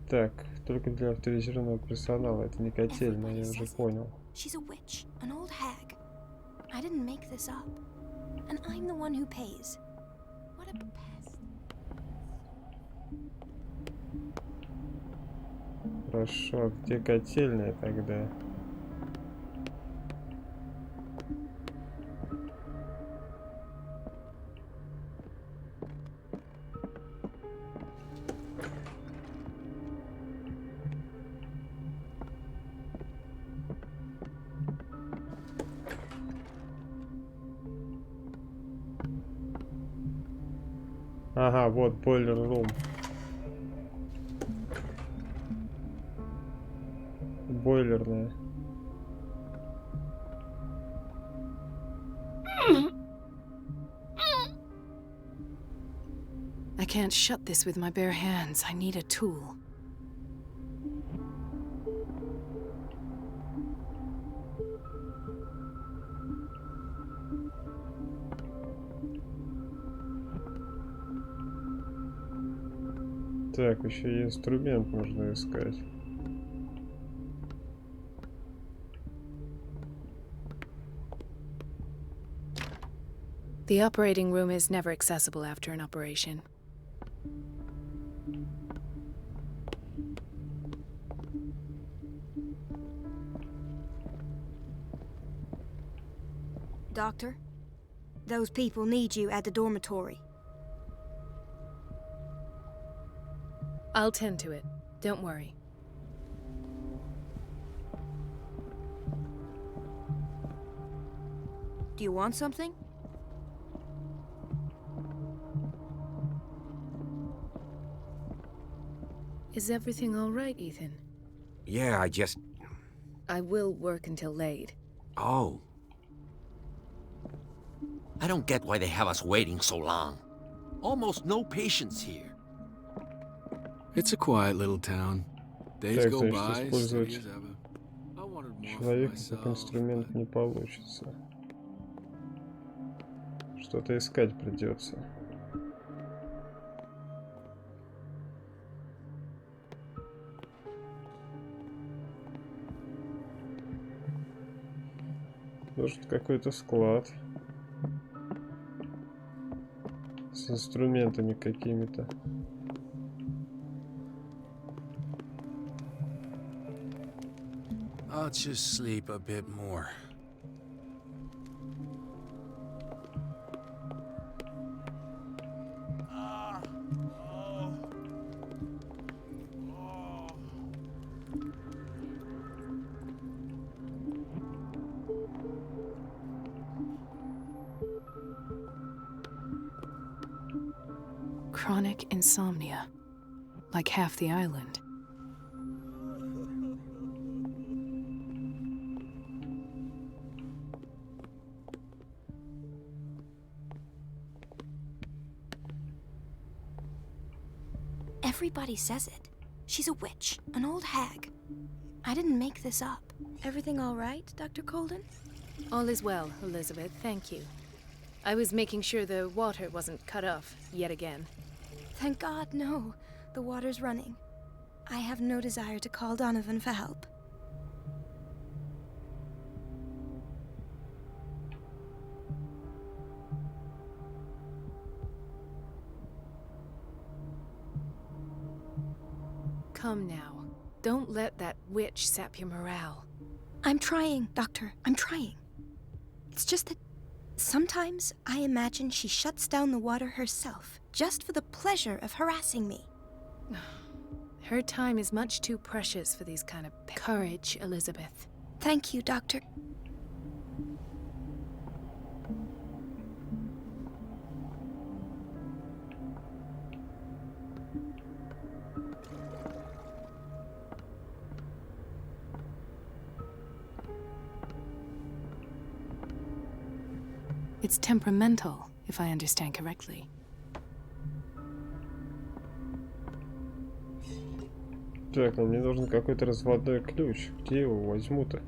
Так, только для авторизированного персонала, это не котельная, я уже понял. She's a witch, an old hag. I didn't make this up. And I'm the one who pays. What a pest. Хорошо, где котельная тогда? Ага, вот бойлер рум. Бойлерная. I can't shut this with my bare hands. I need a tool. Так, еще и инструмент нужно искать. The operating room is never accessible after an operation. Doctor, those people need you at the dormitory. I'll tend to it. Don't worry. Do you want something? Is everything all right, Ethan? Yeah, I will work until late. Oh. I don't get why they have us waiting so long. Almost no patients here. It's a quiet little town. Days Так, go значит, by, использовать steady as ever. I wanted more for человека myself, как инструмент but не получится. Что-то искать придется. Может, какой-то склад с инструментами какими-то. I'll just sleep a bit more. Chronic insomnia, like half the island. Everybody says it. She's a witch, an old hag. I didn't make this up. Everything all right, Dr. Colden? All is well, Elizabeth, thank you. I was making sure the water wasn't cut off yet again. Thank God, no. The water's running. I have no desire to call Donovan for help. Come now. Don't let that witch sap your morale. I'm trying, Doctor. I'm trying. It's just that sometimes I imagine she shuts down the water herself, just for the pleasure of harassing me. Her time is much too precious for these kind of courage, Elizabeth. Thank you, Doctor. It's temperamental, if I understand correctly. Так, ну мне нужен какой-то разводной ключ. Где его возьму-то?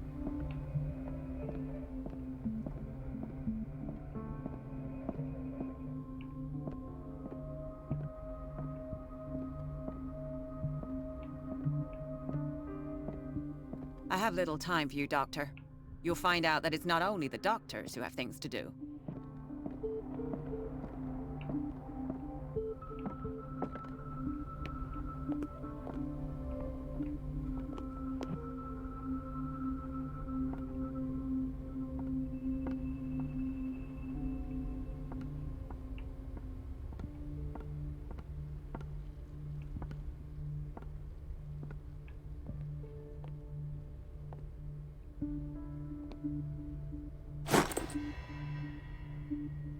I have little time for you, Doctor. You'll find out that it's not only the doctors who have things to do.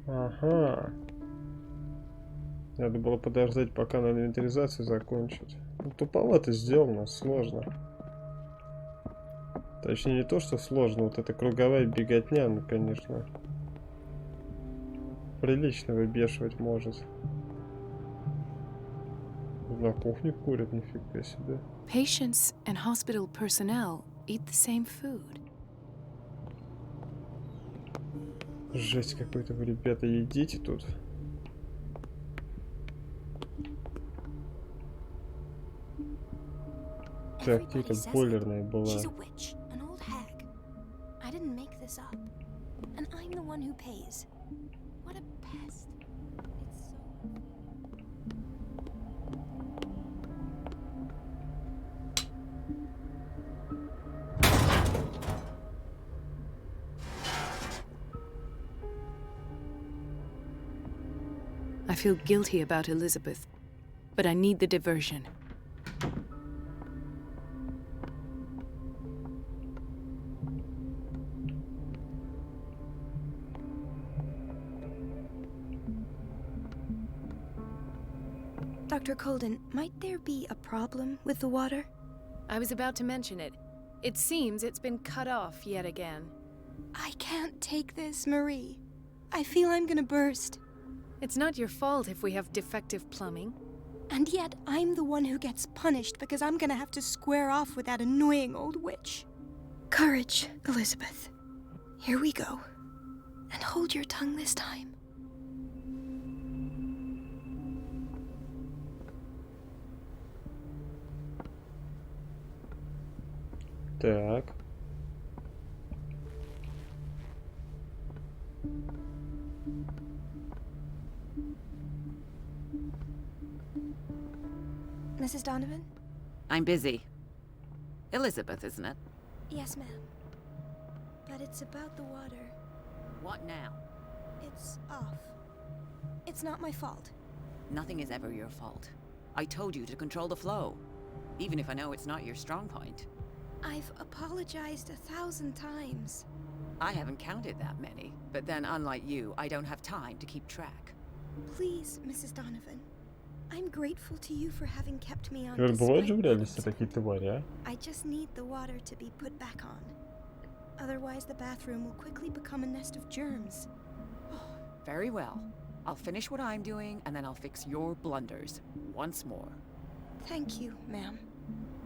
Ага. Надо было подождать, пока надо инвентаризацию закончить. Ну, туповато сделано, сложно. Точнее, не то, что сложно, вот эта круговая беготня, ну, конечно, прилично выбешивать может. На кухне курят, нифига себе. Patients and hospital personnel eat the same food. Жесть какой-то вы, ребята, едите тут. Так, где-то бойлерная была. I didn't make this up. And I'm the one who pays. What a pest. It's so... I feel guilty about Elizabeth, but I need the diversion. Dr. Colden, might there be a problem with the water? I was about to mention it. It seems it's been cut off yet again. I can't take this, Marie. I feel I'm gonna burst. It's not your fault if we have defective plumbing. And yet, I'm the one who gets punished because I'm gonna have to square off with that annoying old witch. Courage, Elizabeth. Here we go. And hold your tongue this time. Так. Mrs. Donovan? I'm busy. Elizabeth, isn't it? Yes, ma'am. But it's about the water. What now? It's off. It's not my fault. Nothing is ever your fault. I told you to control the flow, even if I know it's not your strong point. I've apologized 1,000 times. I haven't counted that many, but then unlike you, I don't have time to keep track. Please, Mrs. Donovan. I'm grateful to you for having kept me on. Бывают же в реальности такие твари, а? I just need the water to be put back on. Otherwise, the bathroom will quickly become a nest of germs. Very well. I'll finish what I'm doing, and then I'll fix your blunders once more. Thank you, ma'am.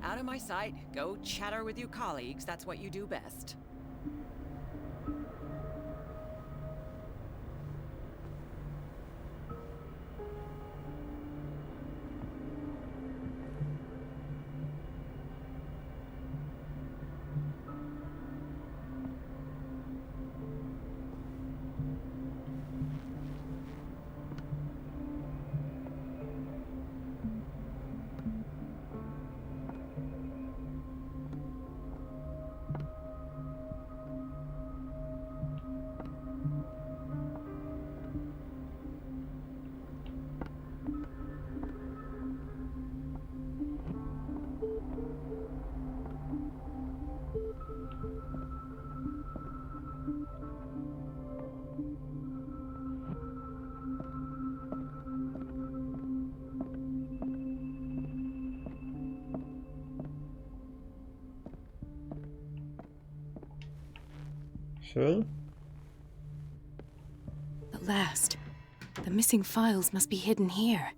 Out of my sight, go chatter with your colleagues. That's what you do best. Все? The last. The missing files must be hidden here.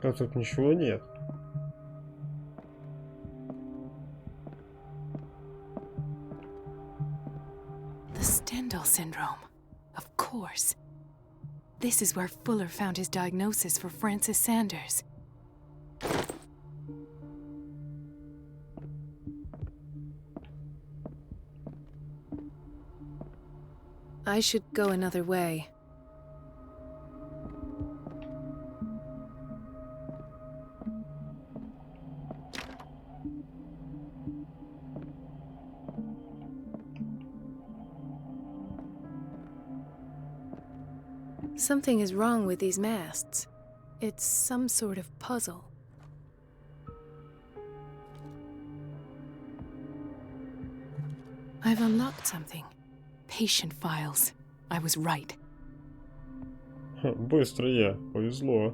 А тут ничего нет. The Stendhal syndrome. Of course. This is where Fuller found his diagnosis for Francis Sanders. I should go another way. Something is wrong with these masts. It's some sort of puzzle. I've unlocked something. Patient files. I was right. Быстро я. Повезло.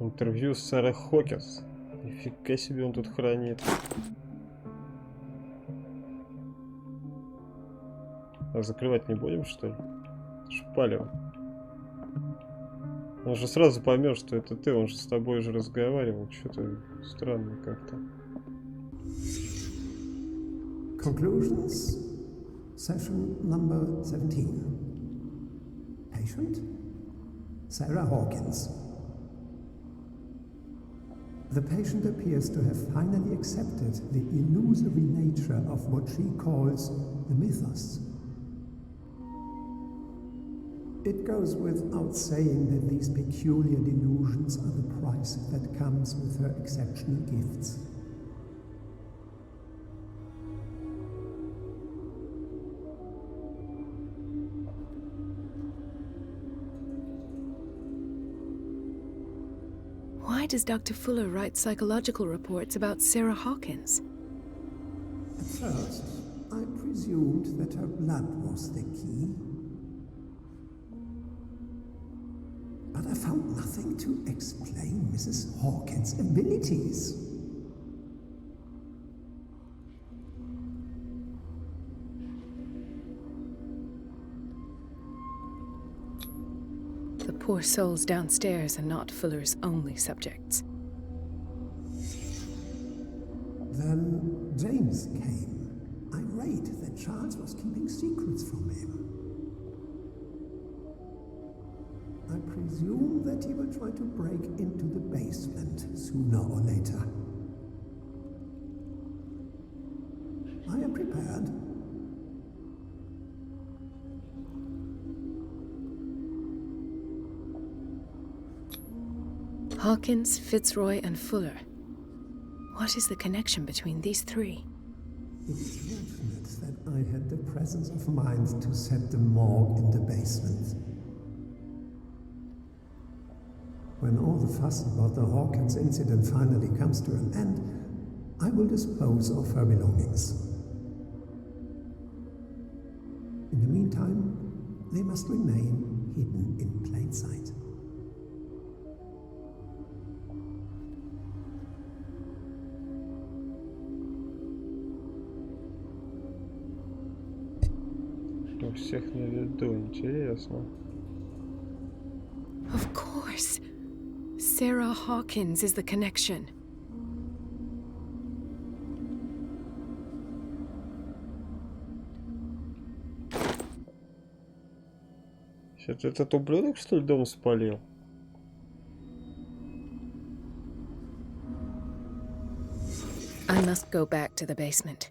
Интервью с Сарой Хокинс. Нифига себе он тут хранит. А закрывать не будем, что ли? Шпалево. Он же сразу поймет, что это ты. Он же с тобой уже разговаривал. Что-то странно как-то. Conclusions. Session number 17. Patient? Sarah Hawkins. The patient appears to have finally accepted the illusory nature of what she calls the mythos. It goes without saying that these peculiar delusions are the price that comes with her exceptional gifts. Why does Dr. Fuller write psychological reports about Sarah Hawkins? At first, I presumed that her blood was the key. But I found nothing to explain Mrs. Hawkins' abilities. The poor souls downstairs are not Fuller's only subjects. Then James came, irate that Charles was keeping secrets from him. I presume that he will try to break into the basement sooner or later. prepared. Hawkins, Fitzroy, and Fuller. What is the connection between these three? It's fortunate that I had the presence of mind to set the morgue in the basement. When all the fuss about the Hawkins incident finally comes to an end, I will dispose of her belongings. In the meantime, they must remain hidden in plain sight. У всех на виду, интересно. Of course. Sarah Hawkins is the connection. Сейчас этот ублюдок, что ли, дом спалил? I must go back to the basement.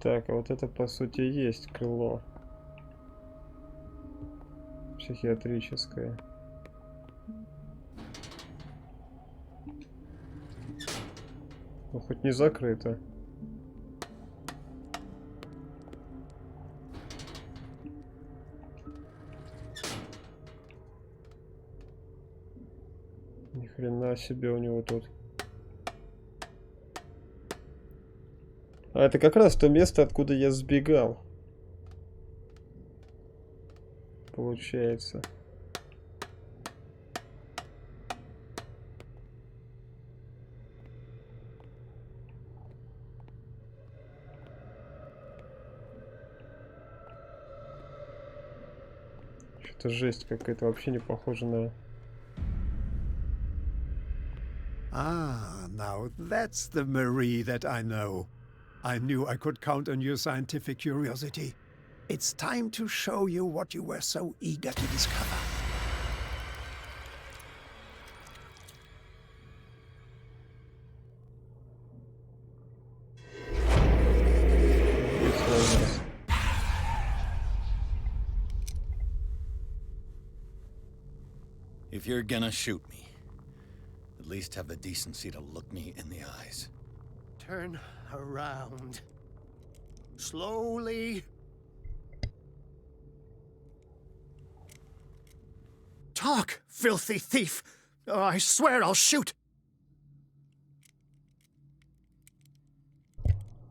Так, а вот это по сути и есть крыло психиатрическое. Ну хоть не закрыто. Ни хрена себе у него тут. А это как раз то место, откуда я сбегал. Получается. Что-то жесть какая-то, вообще не похоже на... Ah, now that's the Marie that I know. I knew I could count on your scientific curiosity. It's time to show you what you were so eager to discover. If you're gonna shoot me, at least have the decency to look me in the eyes. Turn around. Slowly. Talk, filthy thief! Oh, I swear I'll shoot!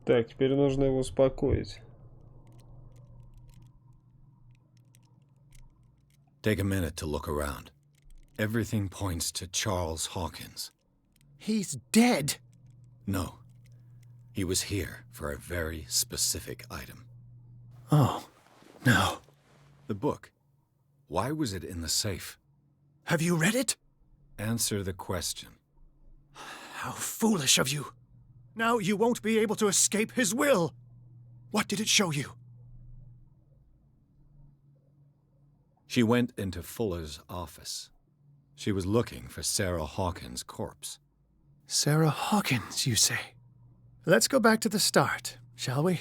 Так, теперь нужно его успокоить. Take a minute to look around. Everything points to Charles Hawkins. He's dead! No. He was here for a very specific item. Oh, no. The book. Why was it in the safe? Have you read it? Answer the question. How foolish of you. Now you won't be able to escape his will. What did it show you? She went into Fuller's office. She was looking for Sarah Hawkins' corpse. Sarah Hawkins, you say? Let's go back to the start, shall we?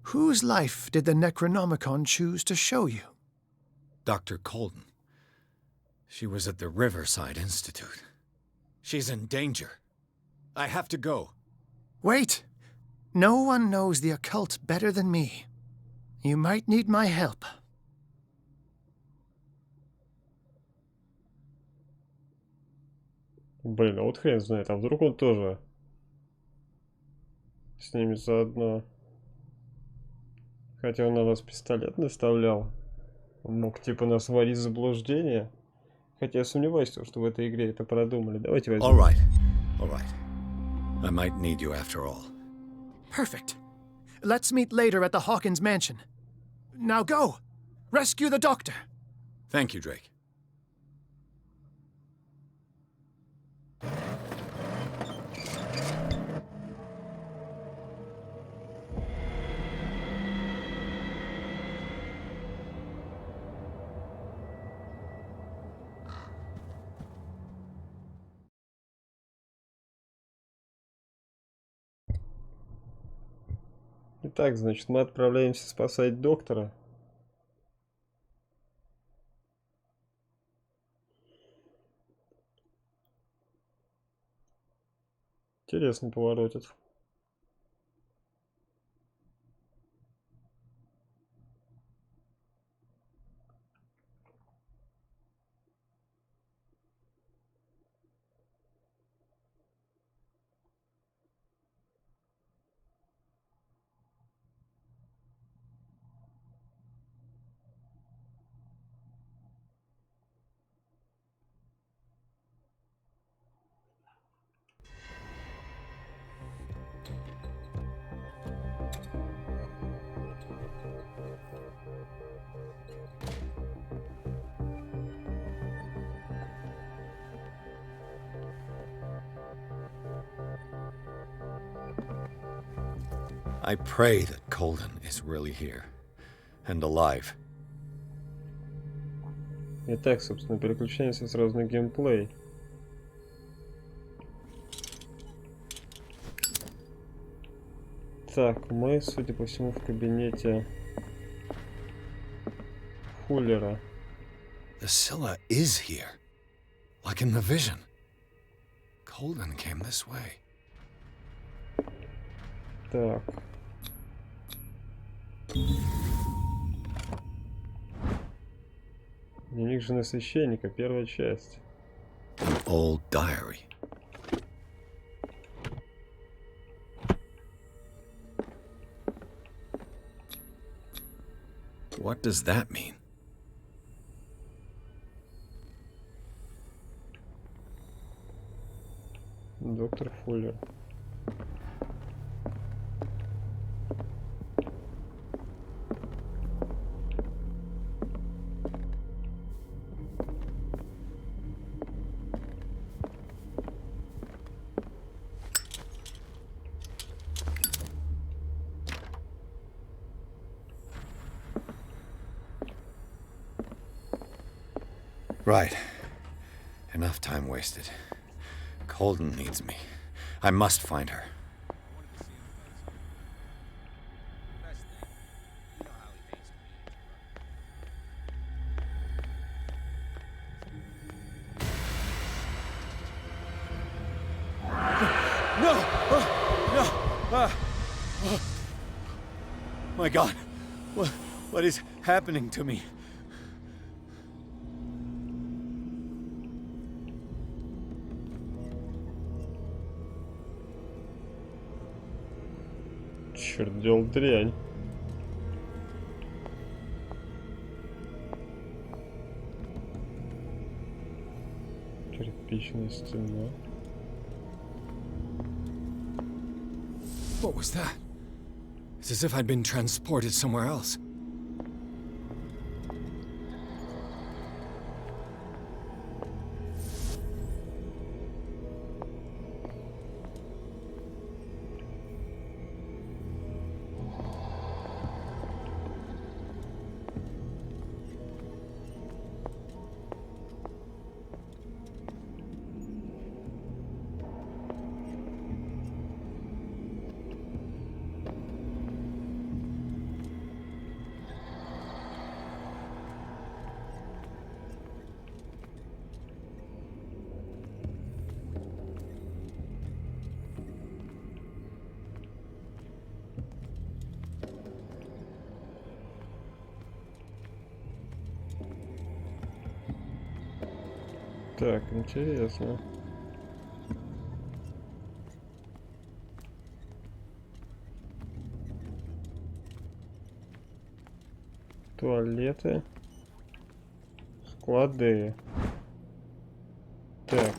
Whose life did the Necronomicon choose to show you? Dr. Colden. She was at the Riverside Institute. She's in danger. I have to go. Wait! No one knows the occult better than me. You might need my help. Блин, а вот хрен знает, а вдруг он тоже с ними заодно. Хотя он на нас пистолет наставлял. Он мог типа нас вводить в заблуждение. Хотя я сомневаюсь, что в этой игре это продумали. Давайте возьмем. All right. I might need you after all. Perfect. Let's meet later at the Hawkins mansion. Now go! Rescue the doctor! Thank you, Drake. Итак, значит, мы отправляемся спасать доктора. Интересный поворотит. I pray that Colden is really here and alive. Итак, собственно, переключаемся сразу на геймплей. Так, мы, судя по всему, в кабинете Фуллера. The Scylla is here, like in the vision. Colden came this way. Так. Дневник жены священника, первая часть. An old diary. What does that mean? Доктор Фуллер. Right. Enough time wasted. Colden needs me. I must find her. No! No! My God! What is happening to me? Черт, делал дрянь. Кирпичная стена. What was that? It's as if I'd been transported somewhere else. Так, интересно. Туалеты. Склады. Так.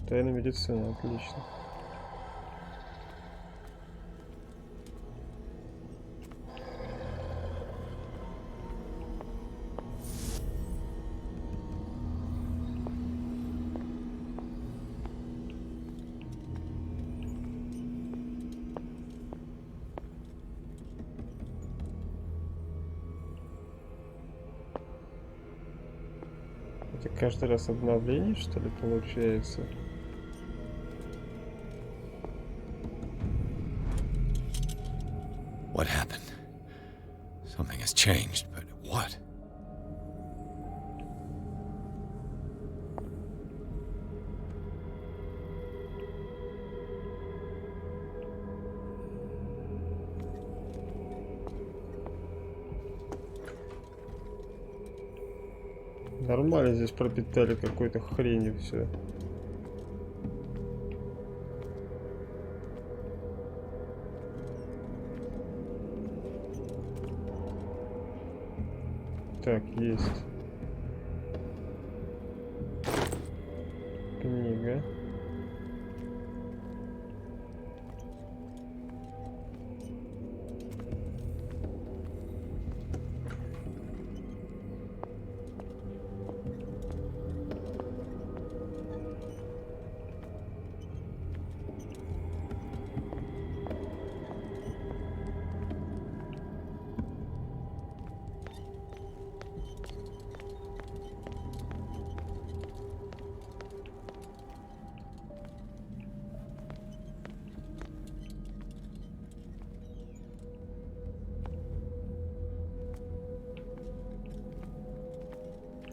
Тайная медицина, отлично. Это каждый раз обновление, что ли, получается? What happened? Something has changed, but what? Нормально здесь пропитали какой-то хренью все. Так, есть. Книга.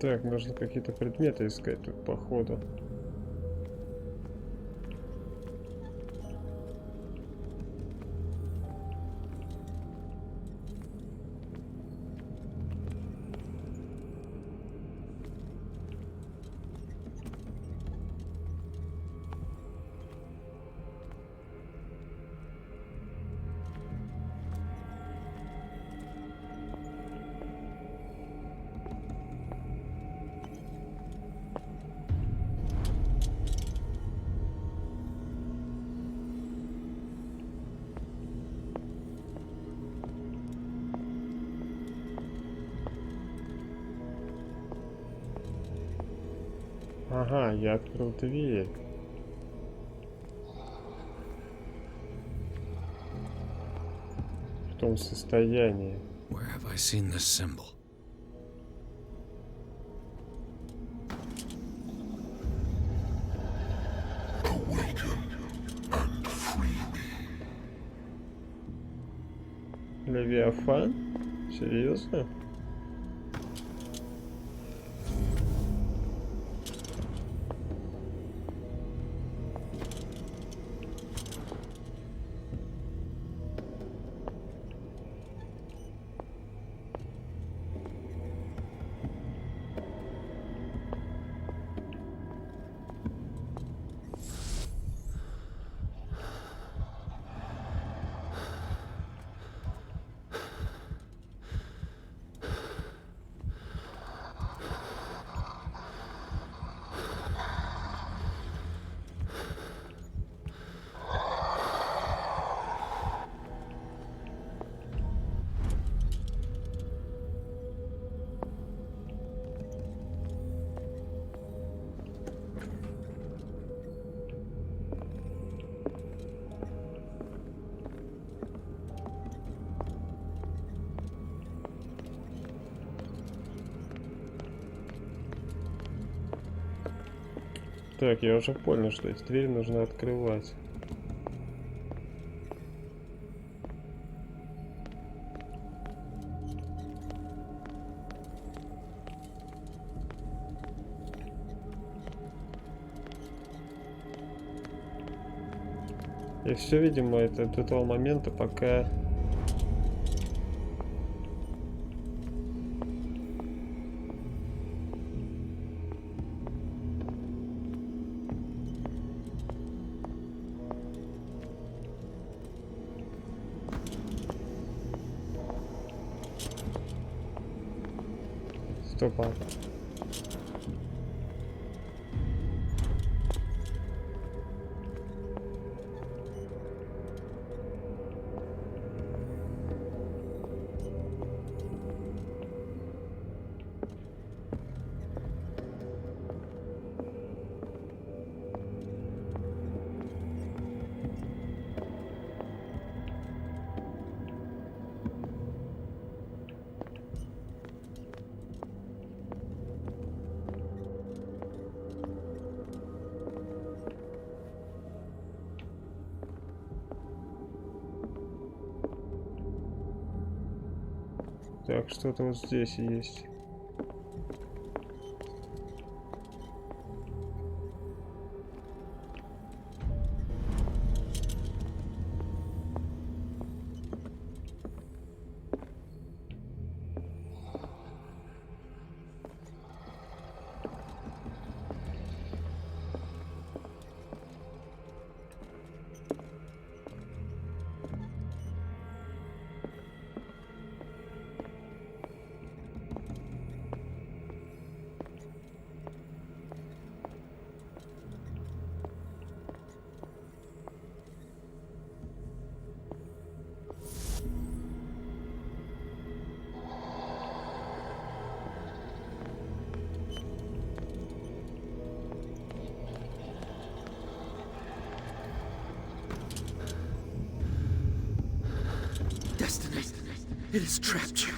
Так, нужно какие-то предметы искать тут, походу. Ага, я открыл дверь. В том состоянии. Where have I seen this symbol? Левиафан? Серьезно? Так, я уже понял, что эти двери нужно открывать. И все, видимо, это до того момента, пока... Стопа. Так, что-то вот здесь есть. Destiny, it has trapped you.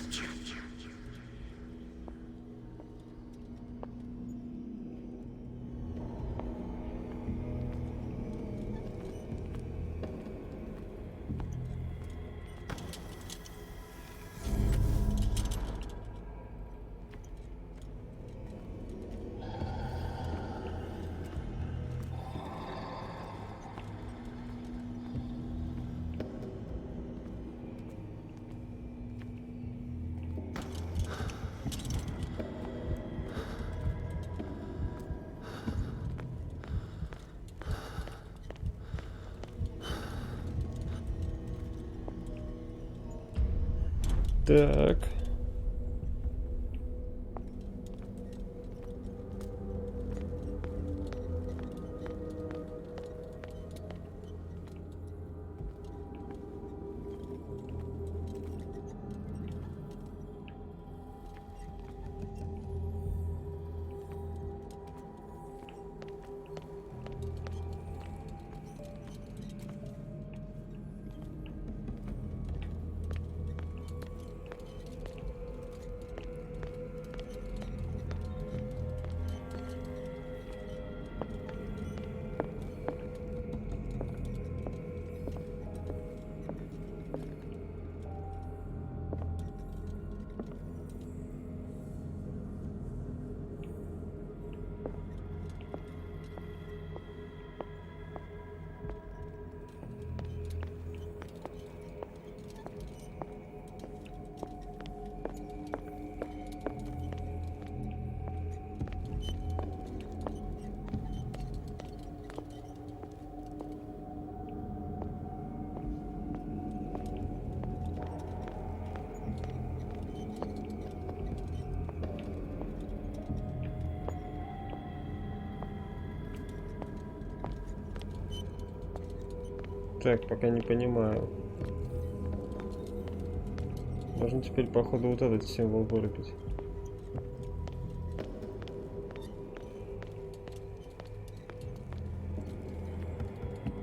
Так. Так, пока не понимаю. Можно теперь, походу, вот этот символ вырубить.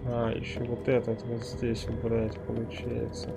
А, еще вот этот вот здесь убрать, получается.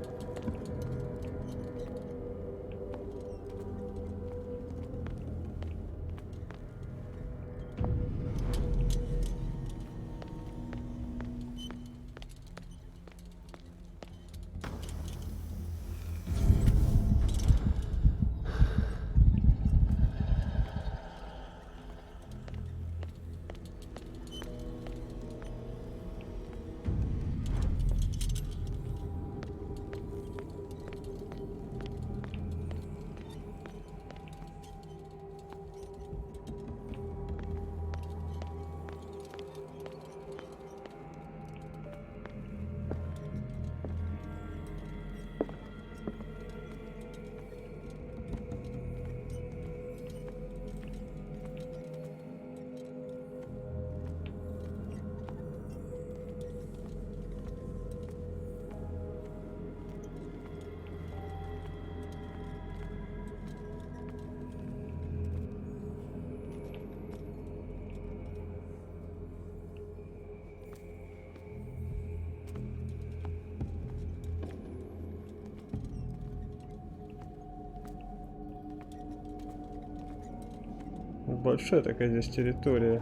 Большая такая здесь территория.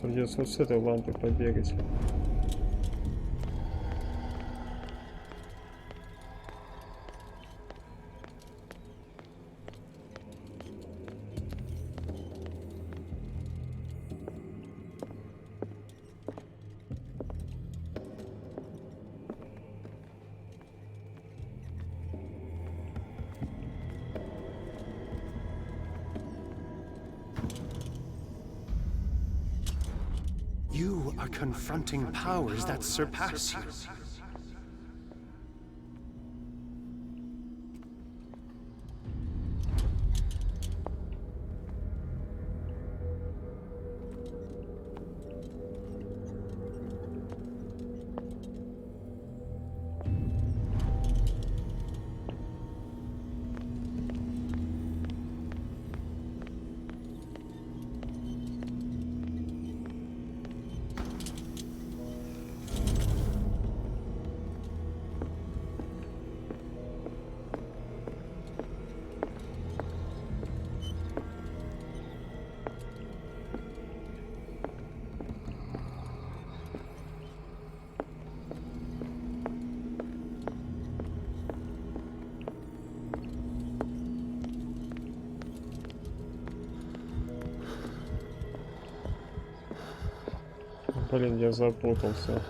Придется вот с этой лампой побегать. You are confronting powers that surpass you. Блин, я запутался.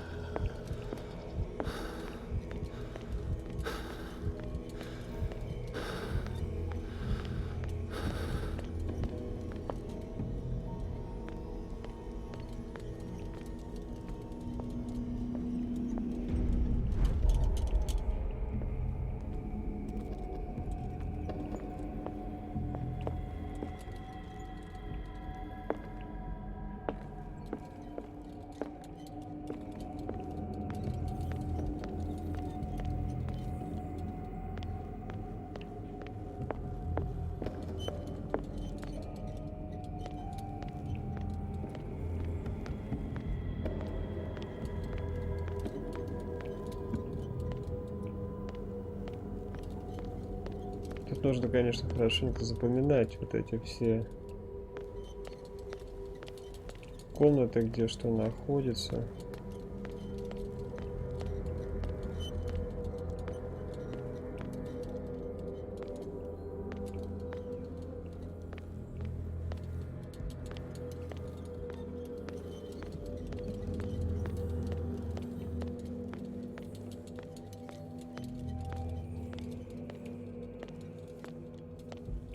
Тут нужно, конечно, хорошенько запоминать вот эти все комнаты, где что находится.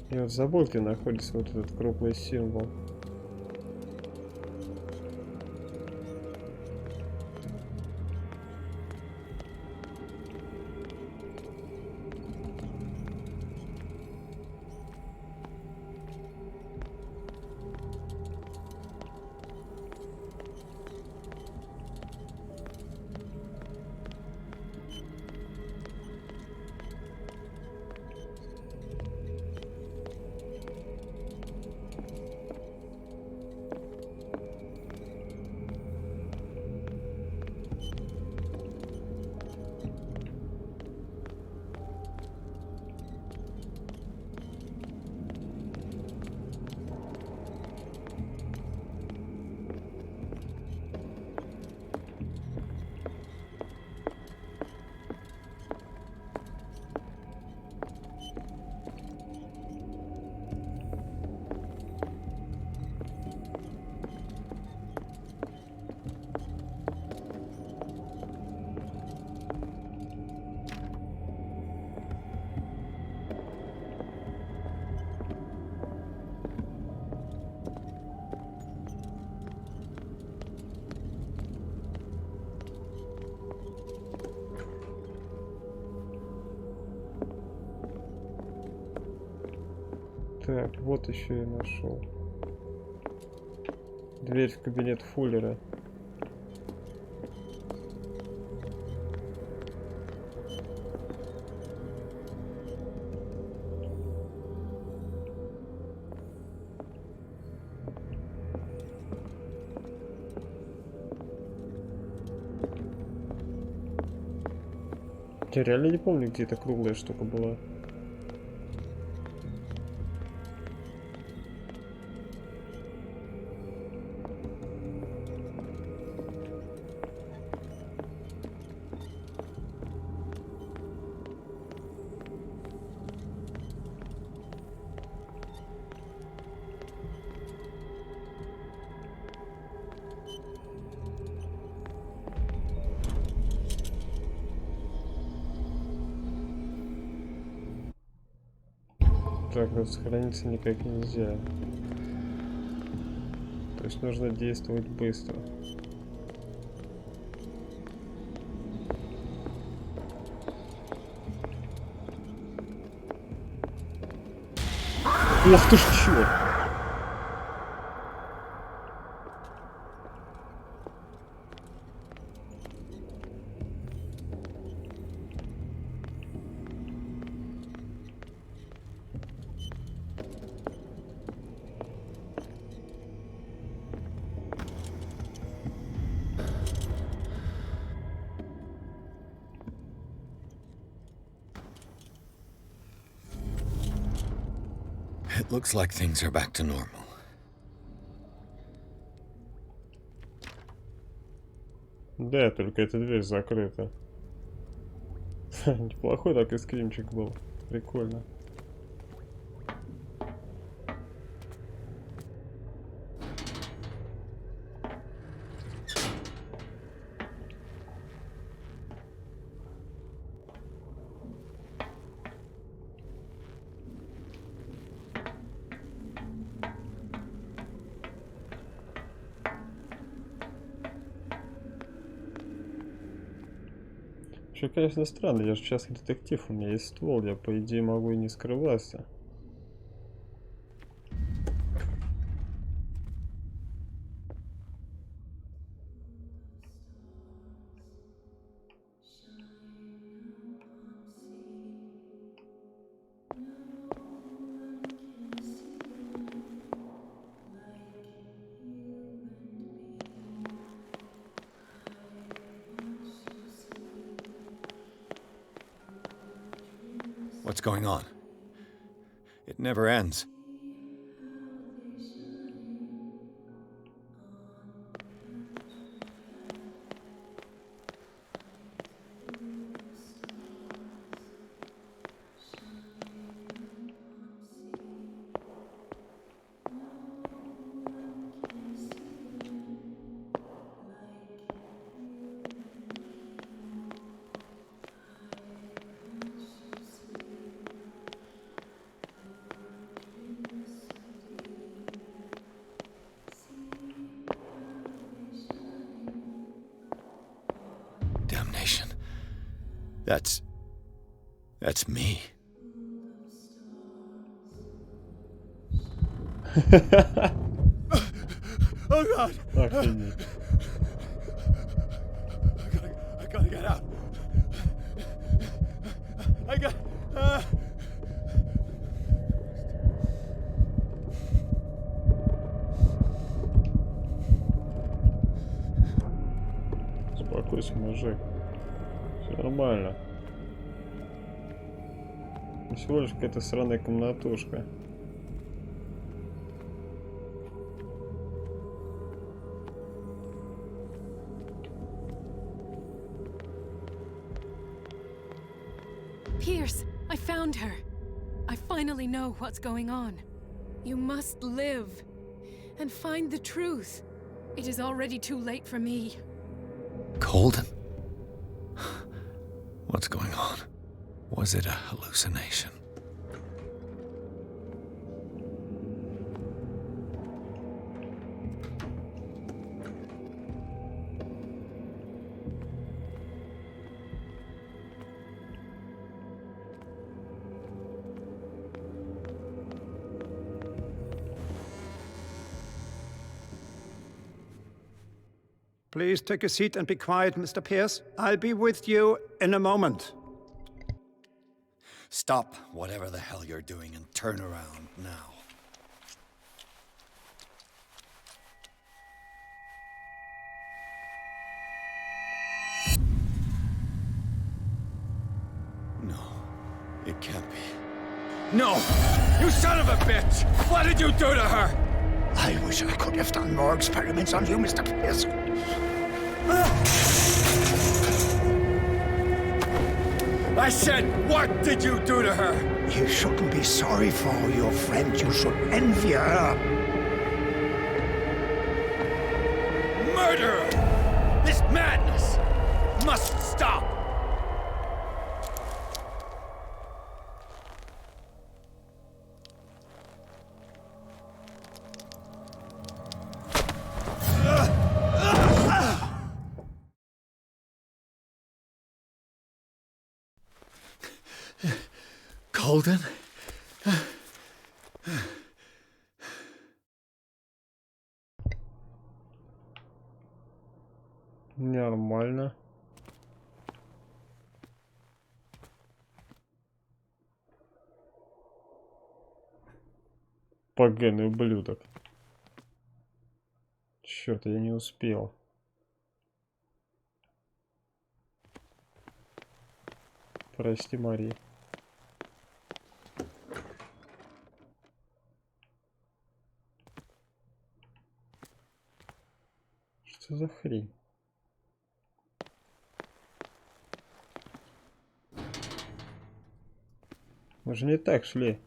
И вот забыл, где находится вот этот круглый символ. Так, вот еще я нашел. Дверь в кабинет Фуллера. Я реально не помню, где эта круглая штука была. Так, вот сохраниться никак нельзя. То есть нужно действовать быстро. Ах ты ж чёрт! It looks like things are back to normal. Да, только эта дверь закрыта. Неплохой такой скримчик был. Прикольно. Что, конечно, странно, я же частный детектив, у меня есть ствол, я, по идее, могу и не скрываться. What's going on? It never ends. Damnation. That's me. Oh God! Охренеть. I gotta get out. I got. Успокойся, мужик. Все нормально. Всего лишь какая-то сраная комнатушка. Pierce, I found her. I finally know what's going on. You must live and find the truth. It is already too late for me. Colden? What's going on? Was it a hallucination? Please take a seat and be quiet, Mr. Pierce. I'll be with you in a moment. Stop whatever the hell you're doing and turn around now. No, it can't be. No! You son of a bitch! What did you do to her? I wish I could have done more experiments on you, Mr. Pierce. I said, what did you do to her? You shouldn't be sorry for your friend. You should envy her. Murderer! This madness must stop! Holden? Нормально. Поганый ублюдок. Черт, я не успел. Прости, Мария. Что за хрень? Мы же не так шли.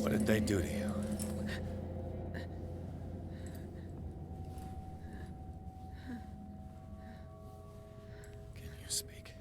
What did they do to you? Can you speak?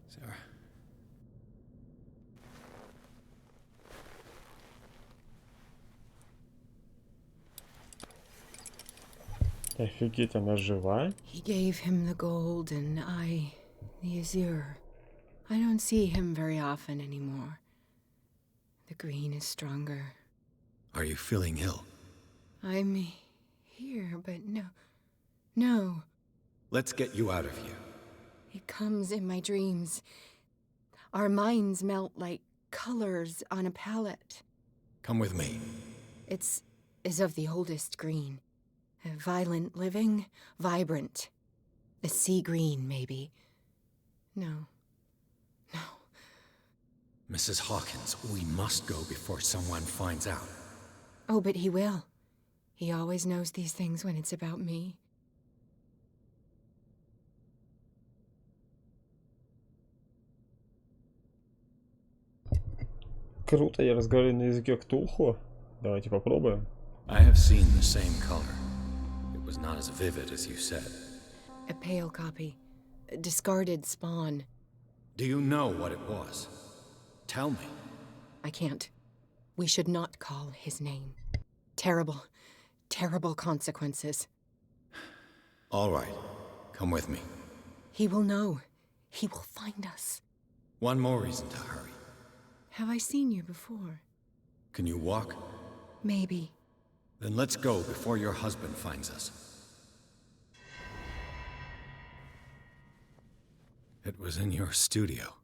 Sarah. Офигеть, она жива? He gave him the gold and I the azure. I don't see him very often anymore. The green is stronger. Are you feeling ill? I'm here, but no. Let's get you out of here. It comes in my dreams. Our minds melt like colors on a palette. Come with me. It's of the oldest green. Violent living, vibrant. A sea green, maybe. No. Mrs. Hawkins, we must go before someone finds out. Oh, but he will. He always knows these things when it's about me. Круто, я разговариваю на языке Ктулху. Давайте попробуем. I have seen the same color. It was not as vivid as you said. A pale copy. A discarded spawn. Do you know what it was? Tell me. I can't. We should not call his name. Terrible, terrible consequences. All right. Come with me. He will know. He will find us. One more reason to hurry. Have I seen you before? Can you walk? Maybe. Then let's go before your husband finds us. It was in your studio.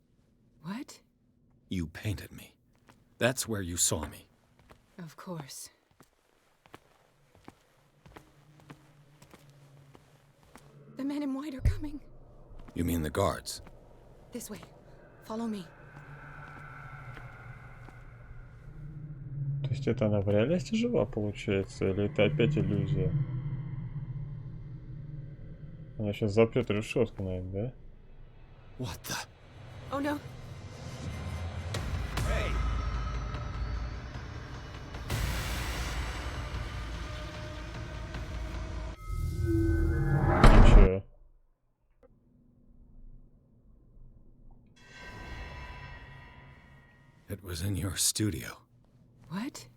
What? You painted me. That's where you saw me. Of course. The men in white are coming. You mean the guards? This way. Follow me. То есть это она в реальности жива, получается? Или это опять иллюзия? Она сейчас запрет решетку, наверное, да? What the? Oh no. Че? It was in your studio. What?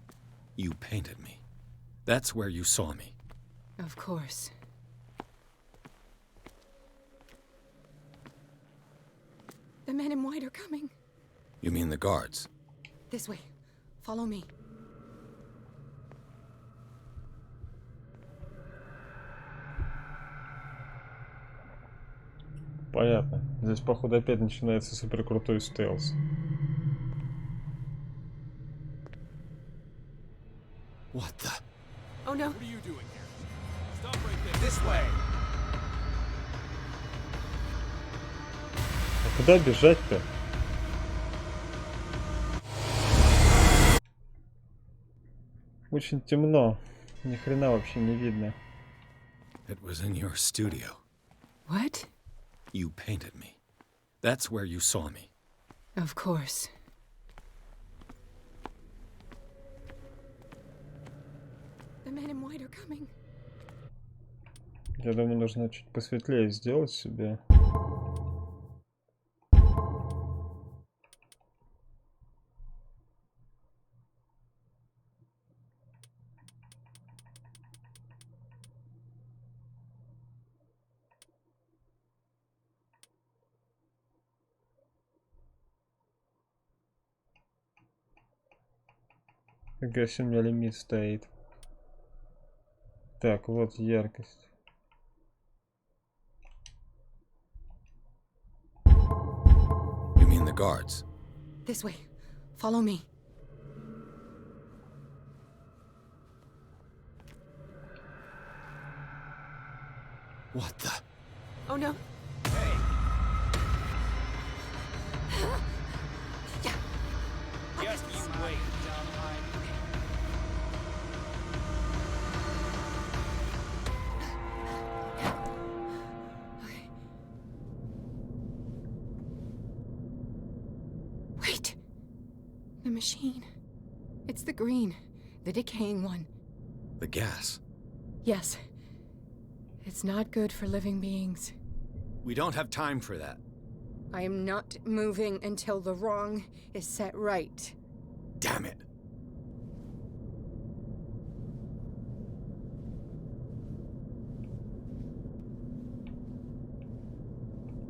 You painted me. That's where you saw me. Of course. The men in white are coming. You mean the guards? This way. Follow me. Понятно. Здесь, походу, опять начинается супер крутой стелс. What the? Oh no. What are you doing here? Stop right there. This way. А куда бежать-то? Очень темно. Ни хрена вообще не видно. It was in your studio. What? You painted me. That's where you saw me. Of course. The men in white are coming. Я думаю, нужно чуть посветлее сделать себе. Какая у меня лимит стоит. Так, вот яркость. You mean the guards? This way. Follow me. What the? Oh no. Just you wait. Wait. The machine. It's the green. The decaying one. The gas. Yes. It's not good for living beings. We don't have time for that. I am not moving until the wrong is set right. Damn it.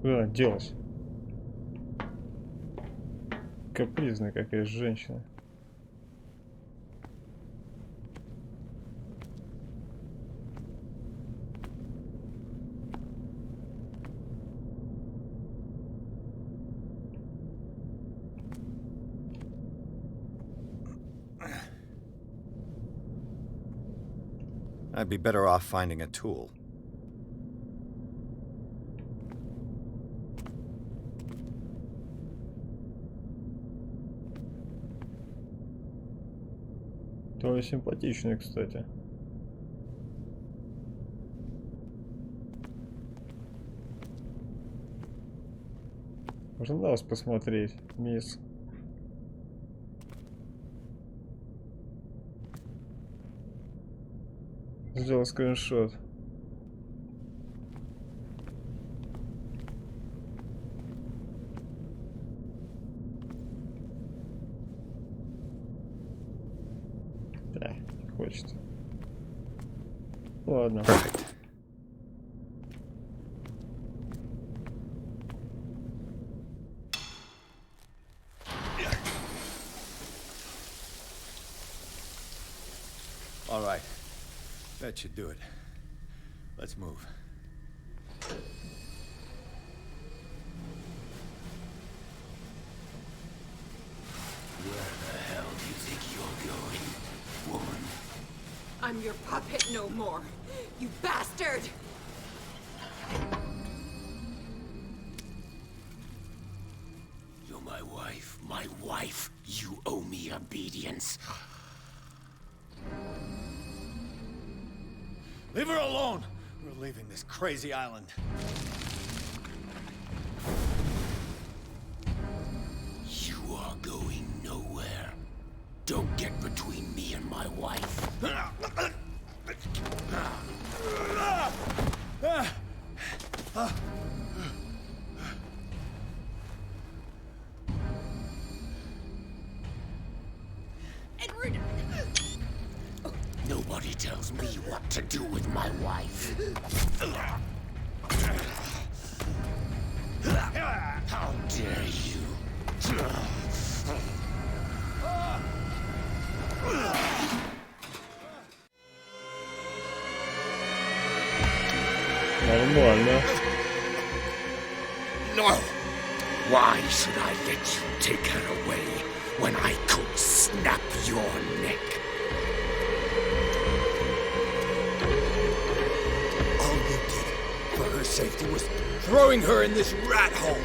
Куда она делась? Капризная какая женщина. I'd be better off finding a tool. Довольно симпатичный, кстати. Можно на вас посмотреть, мисс. Сделал скриншот. Да, не хочет. Ладно. All right. That should do it. Let's move. Where the hell do you think you're going, woman? I'm your puppet no more, you bastard! Your my wife, you owe me obedience. Leave her alone! We're leaving this crazy island. You are going nowhere. Don't get between me and my wife. Edward! Nobody tells me what to do with my wife. How dare you? Нормально. No! Why should I let you take her away when I could snap your neck? All you did for her safety was throwing her in this rat hole.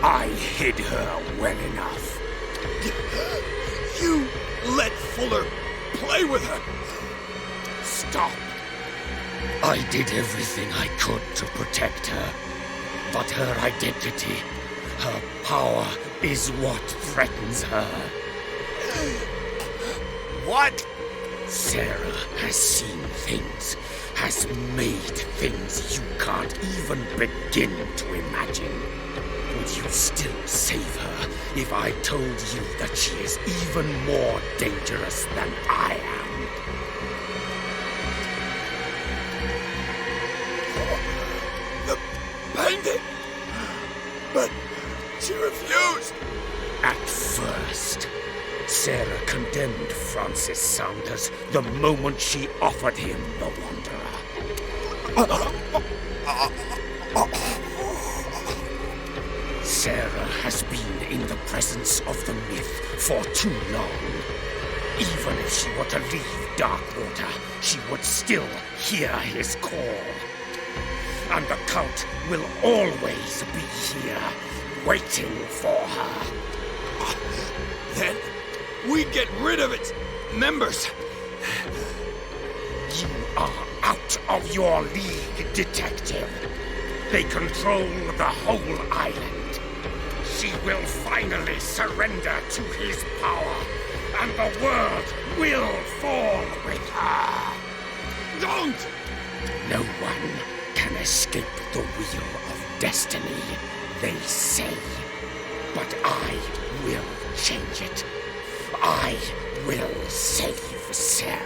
I hid her well enough. You let Fuller play with her. Stop. I did everything I could to protect her. But her identity, her power, is what threatens her. What? Sarah has seen things, has made things you can't even begin to imagine. Would you still save her if I told you that she is even more dangerous than I am? The painting! But she refused! At first, Sarah condemned Francis Saunders the moment she offered him the Wanderer. Sarah has been in the presence of the myth for too long. Even if she were to leave Darkwater, she would still hear his call. And the cult will always be here, waiting for her. Then we get rid of its members. You are out of your league, detective. They control the whole island. She will finally surrender to his power, and the world will fall with her. Don't! No one can escape the wheel of destiny, they say. But I will change it. I will save Sarah.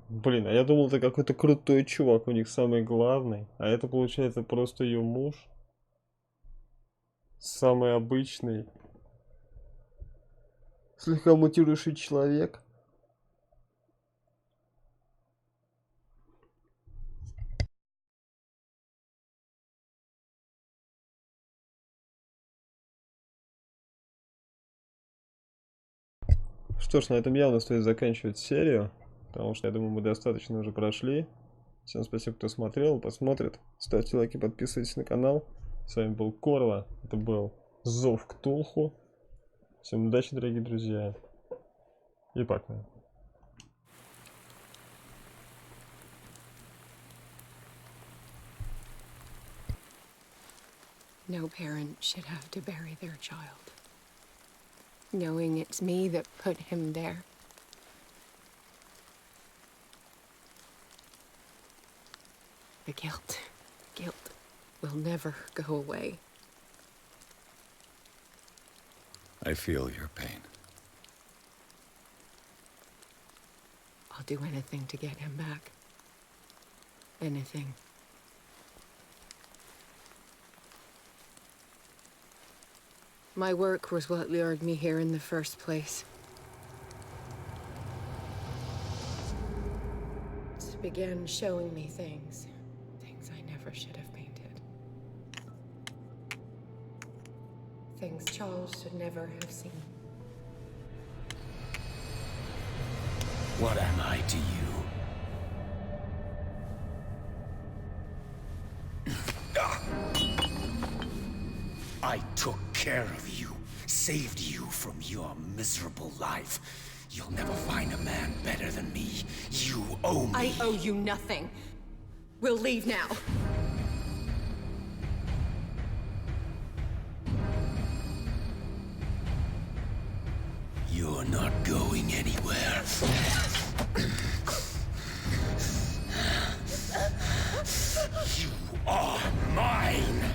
Блин, а я думал, это какой-то крутой чувак, у них самый главный. А это, получается, просто ее муж. Самый обычный. Слегка мутирующий человек. Что ж, на этом явно стоит заканчивать серию. Потому что, я думаю, мы достаточно уже прошли. Всем спасибо, кто смотрел, посмотрит. Ставьте лайки, подписывайтесь на канал. С вами был Корла. Это был Зов Ктулху. Всем удачи, дорогие друзья. И пока. No parent should have to bury their child, knowing it's me that put him there. The guilt will never go away. I feel your pain. I'll do anything to get him back. Anything. My work was what lured me here in the first place. It began showing me things I never should have painted. Things Charles should never have seen. What am I to you? I took care of you, saved you from your miserable life. You'll never find a man better than me. You owe me. I owe you nothing. We'll leave now. You're not going anywhere. You are mine!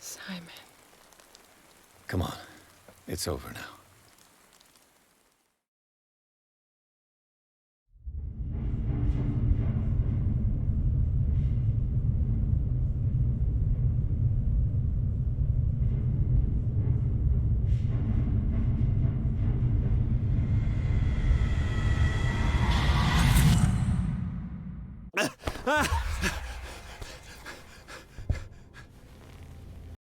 Simon. Come on. It's over now. Ah!